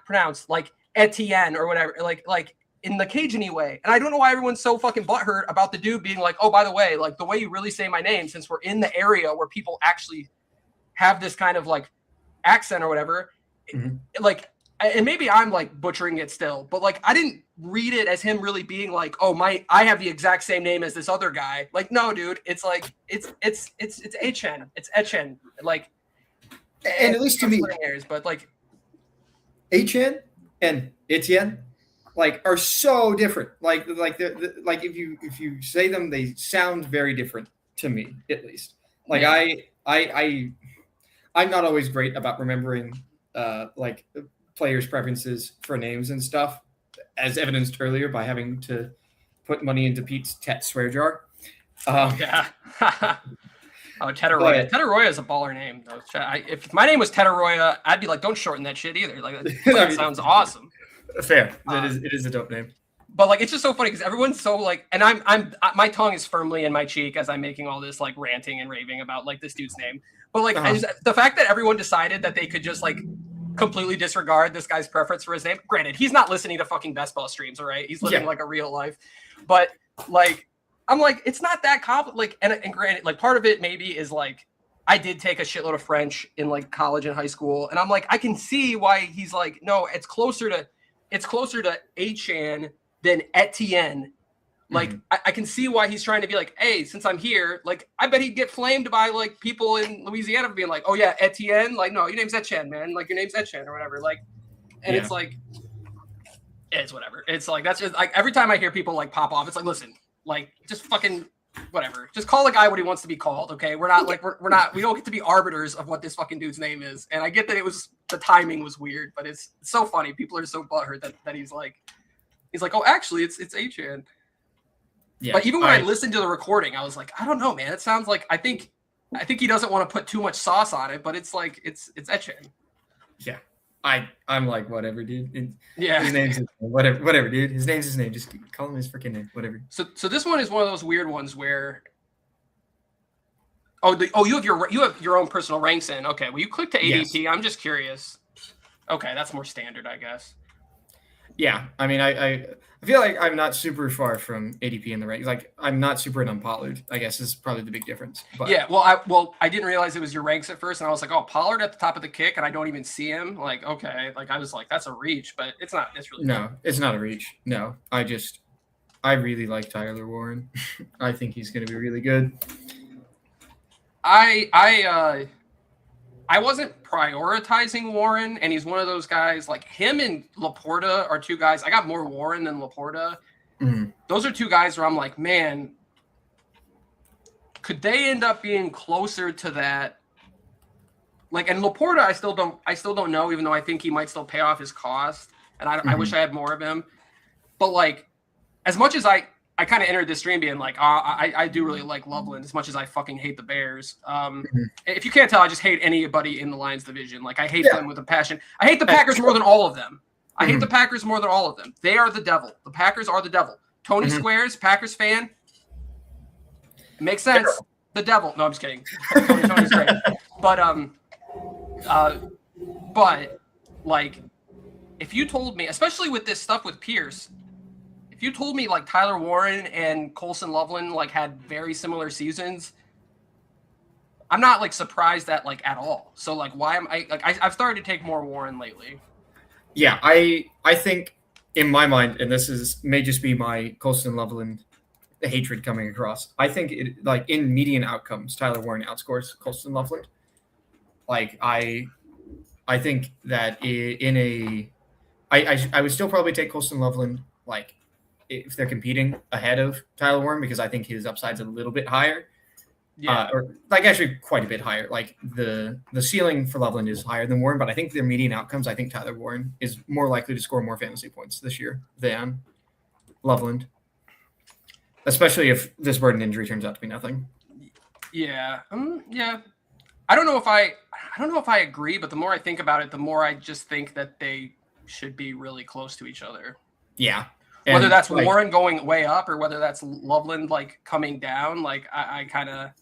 S2: pronounced like Etienne or whatever, like in the Cajun-y way. And I don't know why everyone's so fucking butthurt about the dude being like, oh, by the way, like the way you really say my name, since we're in the area where people actually have this kind of like accent or whatever, like, and maybe I'm like butchering it still, but like I didn't read it as him really being like, oh I have the exact same name as this other guy. Like, no, dude, it's like it's Etchen. It's Etchen. Like,
S1: and at least to me,
S2: but like
S1: Etchen and Etienne like are so different. Like if you say them, they sound very different to me, at least. Like I'm not always great about remembering like players' preferences for names and stuff, as evidenced earlier by having to put money into Pete's Tet swear jar.
S2: Yeah. Tetaroya. Tetaroya is a baller name, though. If my name was Tetaroya, I'd be like, don't shorten that shit either. Like, that sounds awesome.
S1: Fair. It is a dope name.
S2: But like, it's just so funny because everyone's so like, and my tongue is firmly in my cheek as I'm making all this like ranting and raving about like this dude's name. But like, the fact that everyone decided that they could just like completely disregard this guy's preference for his name. Granted, he's not listening to fucking best ball streams, all right? He's living like a real life. But like, I'm like, it's not that complicated. Like, and granted, like part of it maybe is like, I did take a shitload of French in like college and high school. And I'm like, I can see why he's like, no, it's closer to Achan than Etienne. Like, I can see why he's trying to be like, hey, since I'm here, like, I bet he'd get flamed by like people in Louisiana for being like, oh yeah, Etienne. Like, no, your name's Etchen, man. Like, your name's Etchen or whatever. Like, and it's like, it's whatever. It's like, that's just like, every time I hear people like pop off, it's like, listen, like, just fucking whatever. Just call the guy what he wants to be called. Okay. We're not like, we don't get to be arbiters of what this fucking dude's name is. And I get that the timing was weird, but it's so funny. People are so butthurt that he's like, oh, actually it's Achan. Yeah, but even when I listened to the recording, I was like, I don't know, man. It sounds like I think he doesn't want to put too much sauce on it, but it's like it's Etchen.
S1: Yeah, I'm like, whatever, dude.
S2: Yeah,
S1: his name's whatever, dude. His name's his name. Just call him his freaking name, whatever.
S2: So this one is one of those weird ones where you have your own personal ranks in. Okay, well you click to ADP. Yes. I'm just curious. Okay, that's more standard, I guess.
S1: Yeah, I mean, I feel like I'm not super far from ADP in the ranks. Like, I'm not super on Pollard, I guess, is probably the big difference. But
S2: yeah, I didn't realize it was your ranks at first, and I was like, oh, Pollard at the top of the kick, and I don't even see him. Like, okay, like I was like, that's a reach, but it's not. It's really
S1: no, it's not a reach. No, I really like Tyler Warren. I think he's going to be really good.
S2: I wasn't prioritizing Warren, and he's one of those guys like him and Laporta are two guys. I got more Warren than Laporta. Those are two guys where I'm like, man, could they end up being closer to that like, and Laporta, I still don't know, even though I think he might still pay off his cost. And I wish I had more of him. But like, as much as I kind of entered this stream being like, I do really like Loveland as much as I fucking hate the Bears. If you can't tell, I just hate anybody in the Lions division. Like, I hate them with a passion. I hate the Packers more than all of them. I hate the Packers more than all of them. They are the devil. The Packers are the devil. Tony Squares, Packers fan. It makes sense. The devil. No, I'm just kidding. Tony's great. But like, if you told me, especially with this stuff with Pierce, if you told me like Tyler Warren and Colson Loveland like had very similar seasons, I'm not like surprised at like at all. So like, why am I like I've started to take more Warren lately.
S3: Yeah, I think in my mind, and this may just be my Colson Loveland hatred coming across. I think it like in median outcomes, Tyler Warren outscores Colson Loveland. Like I think that I would still probably take Colson Loveland like if they're competing ahead of Tyler Warren because I think his upside's a little bit higher. Yeah, or like actually quite a bit higher. Like the ceiling for Loveland is higher than Warren, but I think their median outcomes, I think Tyler Warren is more likely to score more fantasy points this year than Loveland, especially if this Burden injury turns out to be nothing.
S2: Yeah, yeah. I don't know if I agree, but the more I think about it, the more I just think that they should be really close to each other.
S3: Yeah.
S2: And whether that's like, Warren going way up or whether that's Loveland like coming down, like I kind of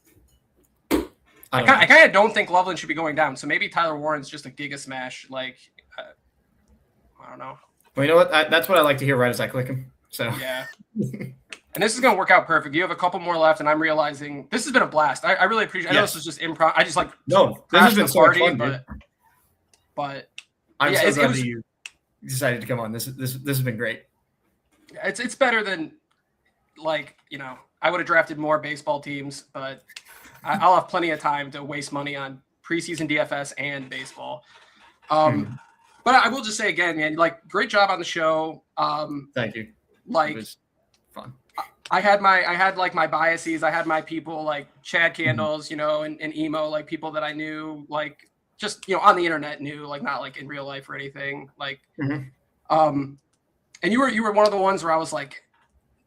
S2: don't think Loveland should be going down. So maybe Tyler Warren's just a giga smash. Like I don't know.
S3: Well, you know what? That's what I like to hear right as I click him. So
S2: yeah. And this is going to work out perfect. You have a couple more left, and I'm realizing this has been a blast. I really appreciate. I know this was just improv. I just like
S3: this has been so much fun,
S2: but
S3: I'm so glad that you decided to come on. This has been great.
S2: It's better than like I would have drafted more baseball teams, but I'll have plenty of time to waste money on preseason DFS and baseball. But I will just say again, man, like great job on the show.
S3: Thank you.
S2: Like
S3: it was fun.
S2: I had like my biases. I had my people like Chad Candles, and emo, like people that I knew, like just on the internet knew, like not like in real life or anything. Like, and you were one of the ones where I was like,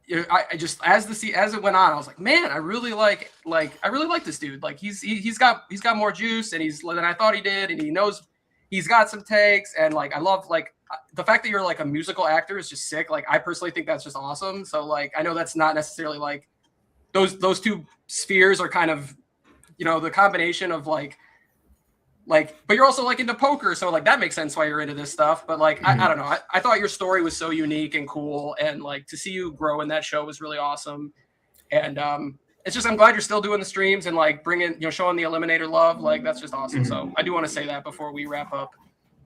S2: I just as it went on, I was like, man, I really like this dude. Like he's got more juice and than I thought he did, and he knows he's got some takes, and like I love like the fact that you're like a musical actor is just sick. Like I personally think that's just awesome. So like I know that's not necessarily like those two spheres are kind of the combination of like but you're also like into poker, so like that makes sense why you're into this stuff. But like I don't know, I thought your story was so unique and cool, and like to see you grow in that show was really awesome. And it's just I'm glad you're still doing the streams and like bringing showing the Eliminator love. Like that's just awesome. So I do want to say that before we wrap up.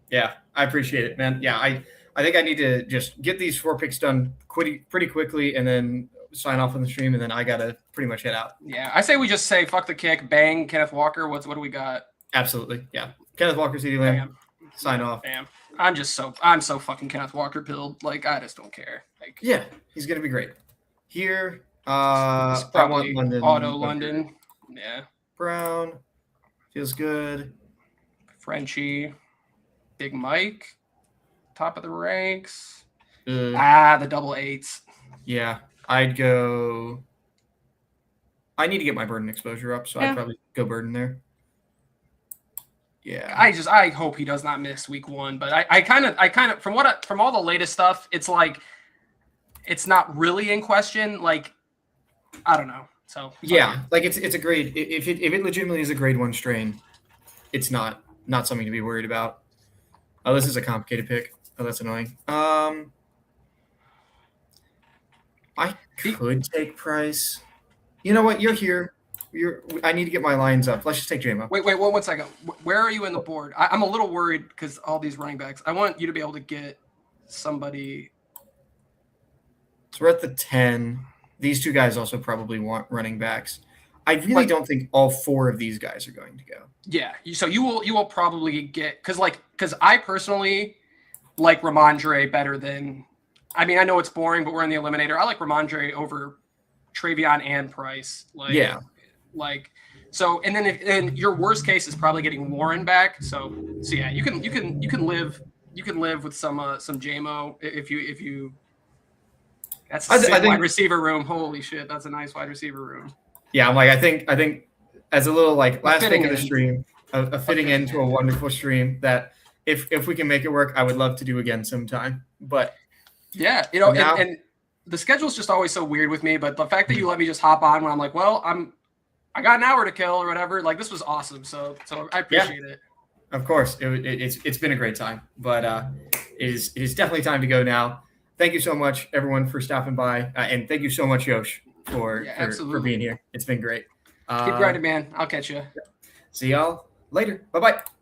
S3: Yeah, I appreciate it, man. Yeah, I think I need to just get these 4 picks done pretty quickly and then sign off on the stream, and then I gotta pretty much head out.
S2: Yeah, I say we just say fuck the kick, bang Kenneth Walker. What do we got?
S3: Absolutely, yeah. Kenneth Walker, CeeDee Lamb, sign off.
S2: Damn, I'm so fucking Kenneth Walker pilled. Like I just don't care. Like
S3: yeah, he's gonna be great. Here,
S2: I want London. Auto London. Yeah.
S3: Brown feels good.
S2: Frenchie. Big Mike, top of the ranks.
S3: The
S2: double 8s.
S3: Yeah, I'd go. I need to get my Burden exposure up, so I'd probably go Burden there. Yeah,
S2: I hope he does not miss week 1, but I kind of from all the latest stuff, it's like it's not really in question. Like I don't know. So
S3: yeah, like it's a grade. If it legitimately is a grade 1 strain, it's not something to be worried about. Oh, this is a complicated pick. Oh, that's annoying. I could take Price. You know what? You're here. I need to get my lines up. Let's just take J-Mo.
S2: Wait, 1 second. Where are you in the board? I'm a little worried because all these running backs. I want you to be able to get somebody.
S3: So we're at the 10. These 2 guys also probably want running backs. I really don't think all 4 of these guys are going to go.
S2: Yeah, so you will probably get because I personally like Ramondre better than. I mean, I know it's boring, but we're in the Eliminator. I like Ramondre over Travion and Price. Like,
S3: yeah,
S2: Like, so, and then your worst case is probably getting Warren back. So yeah, you can live with some JMO if you. That's a sick wide receiver room. Holy shit, that's a nice wide receiver room.
S3: Yeah, I'm like, I think as a little like last pick of the stream, a fitting into a wonderful stream that if we can make it work, I would love to do again sometime. But
S2: yeah, and the schedule's just always so weird with me. But the fact that you let me just hop on when I'm like, well, I got an hour to kill or whatever, like this was awesome. So I appreciate it.
S3: Of course, it's been a great time, but it is definitely time to go now. Thank you so much, everyone, for stopping by, and thank you so much, Yosh, for being here. It's been great.
S2: Keep grinding, man. I'll catch you.
S3: See y'all later. Bye-bye.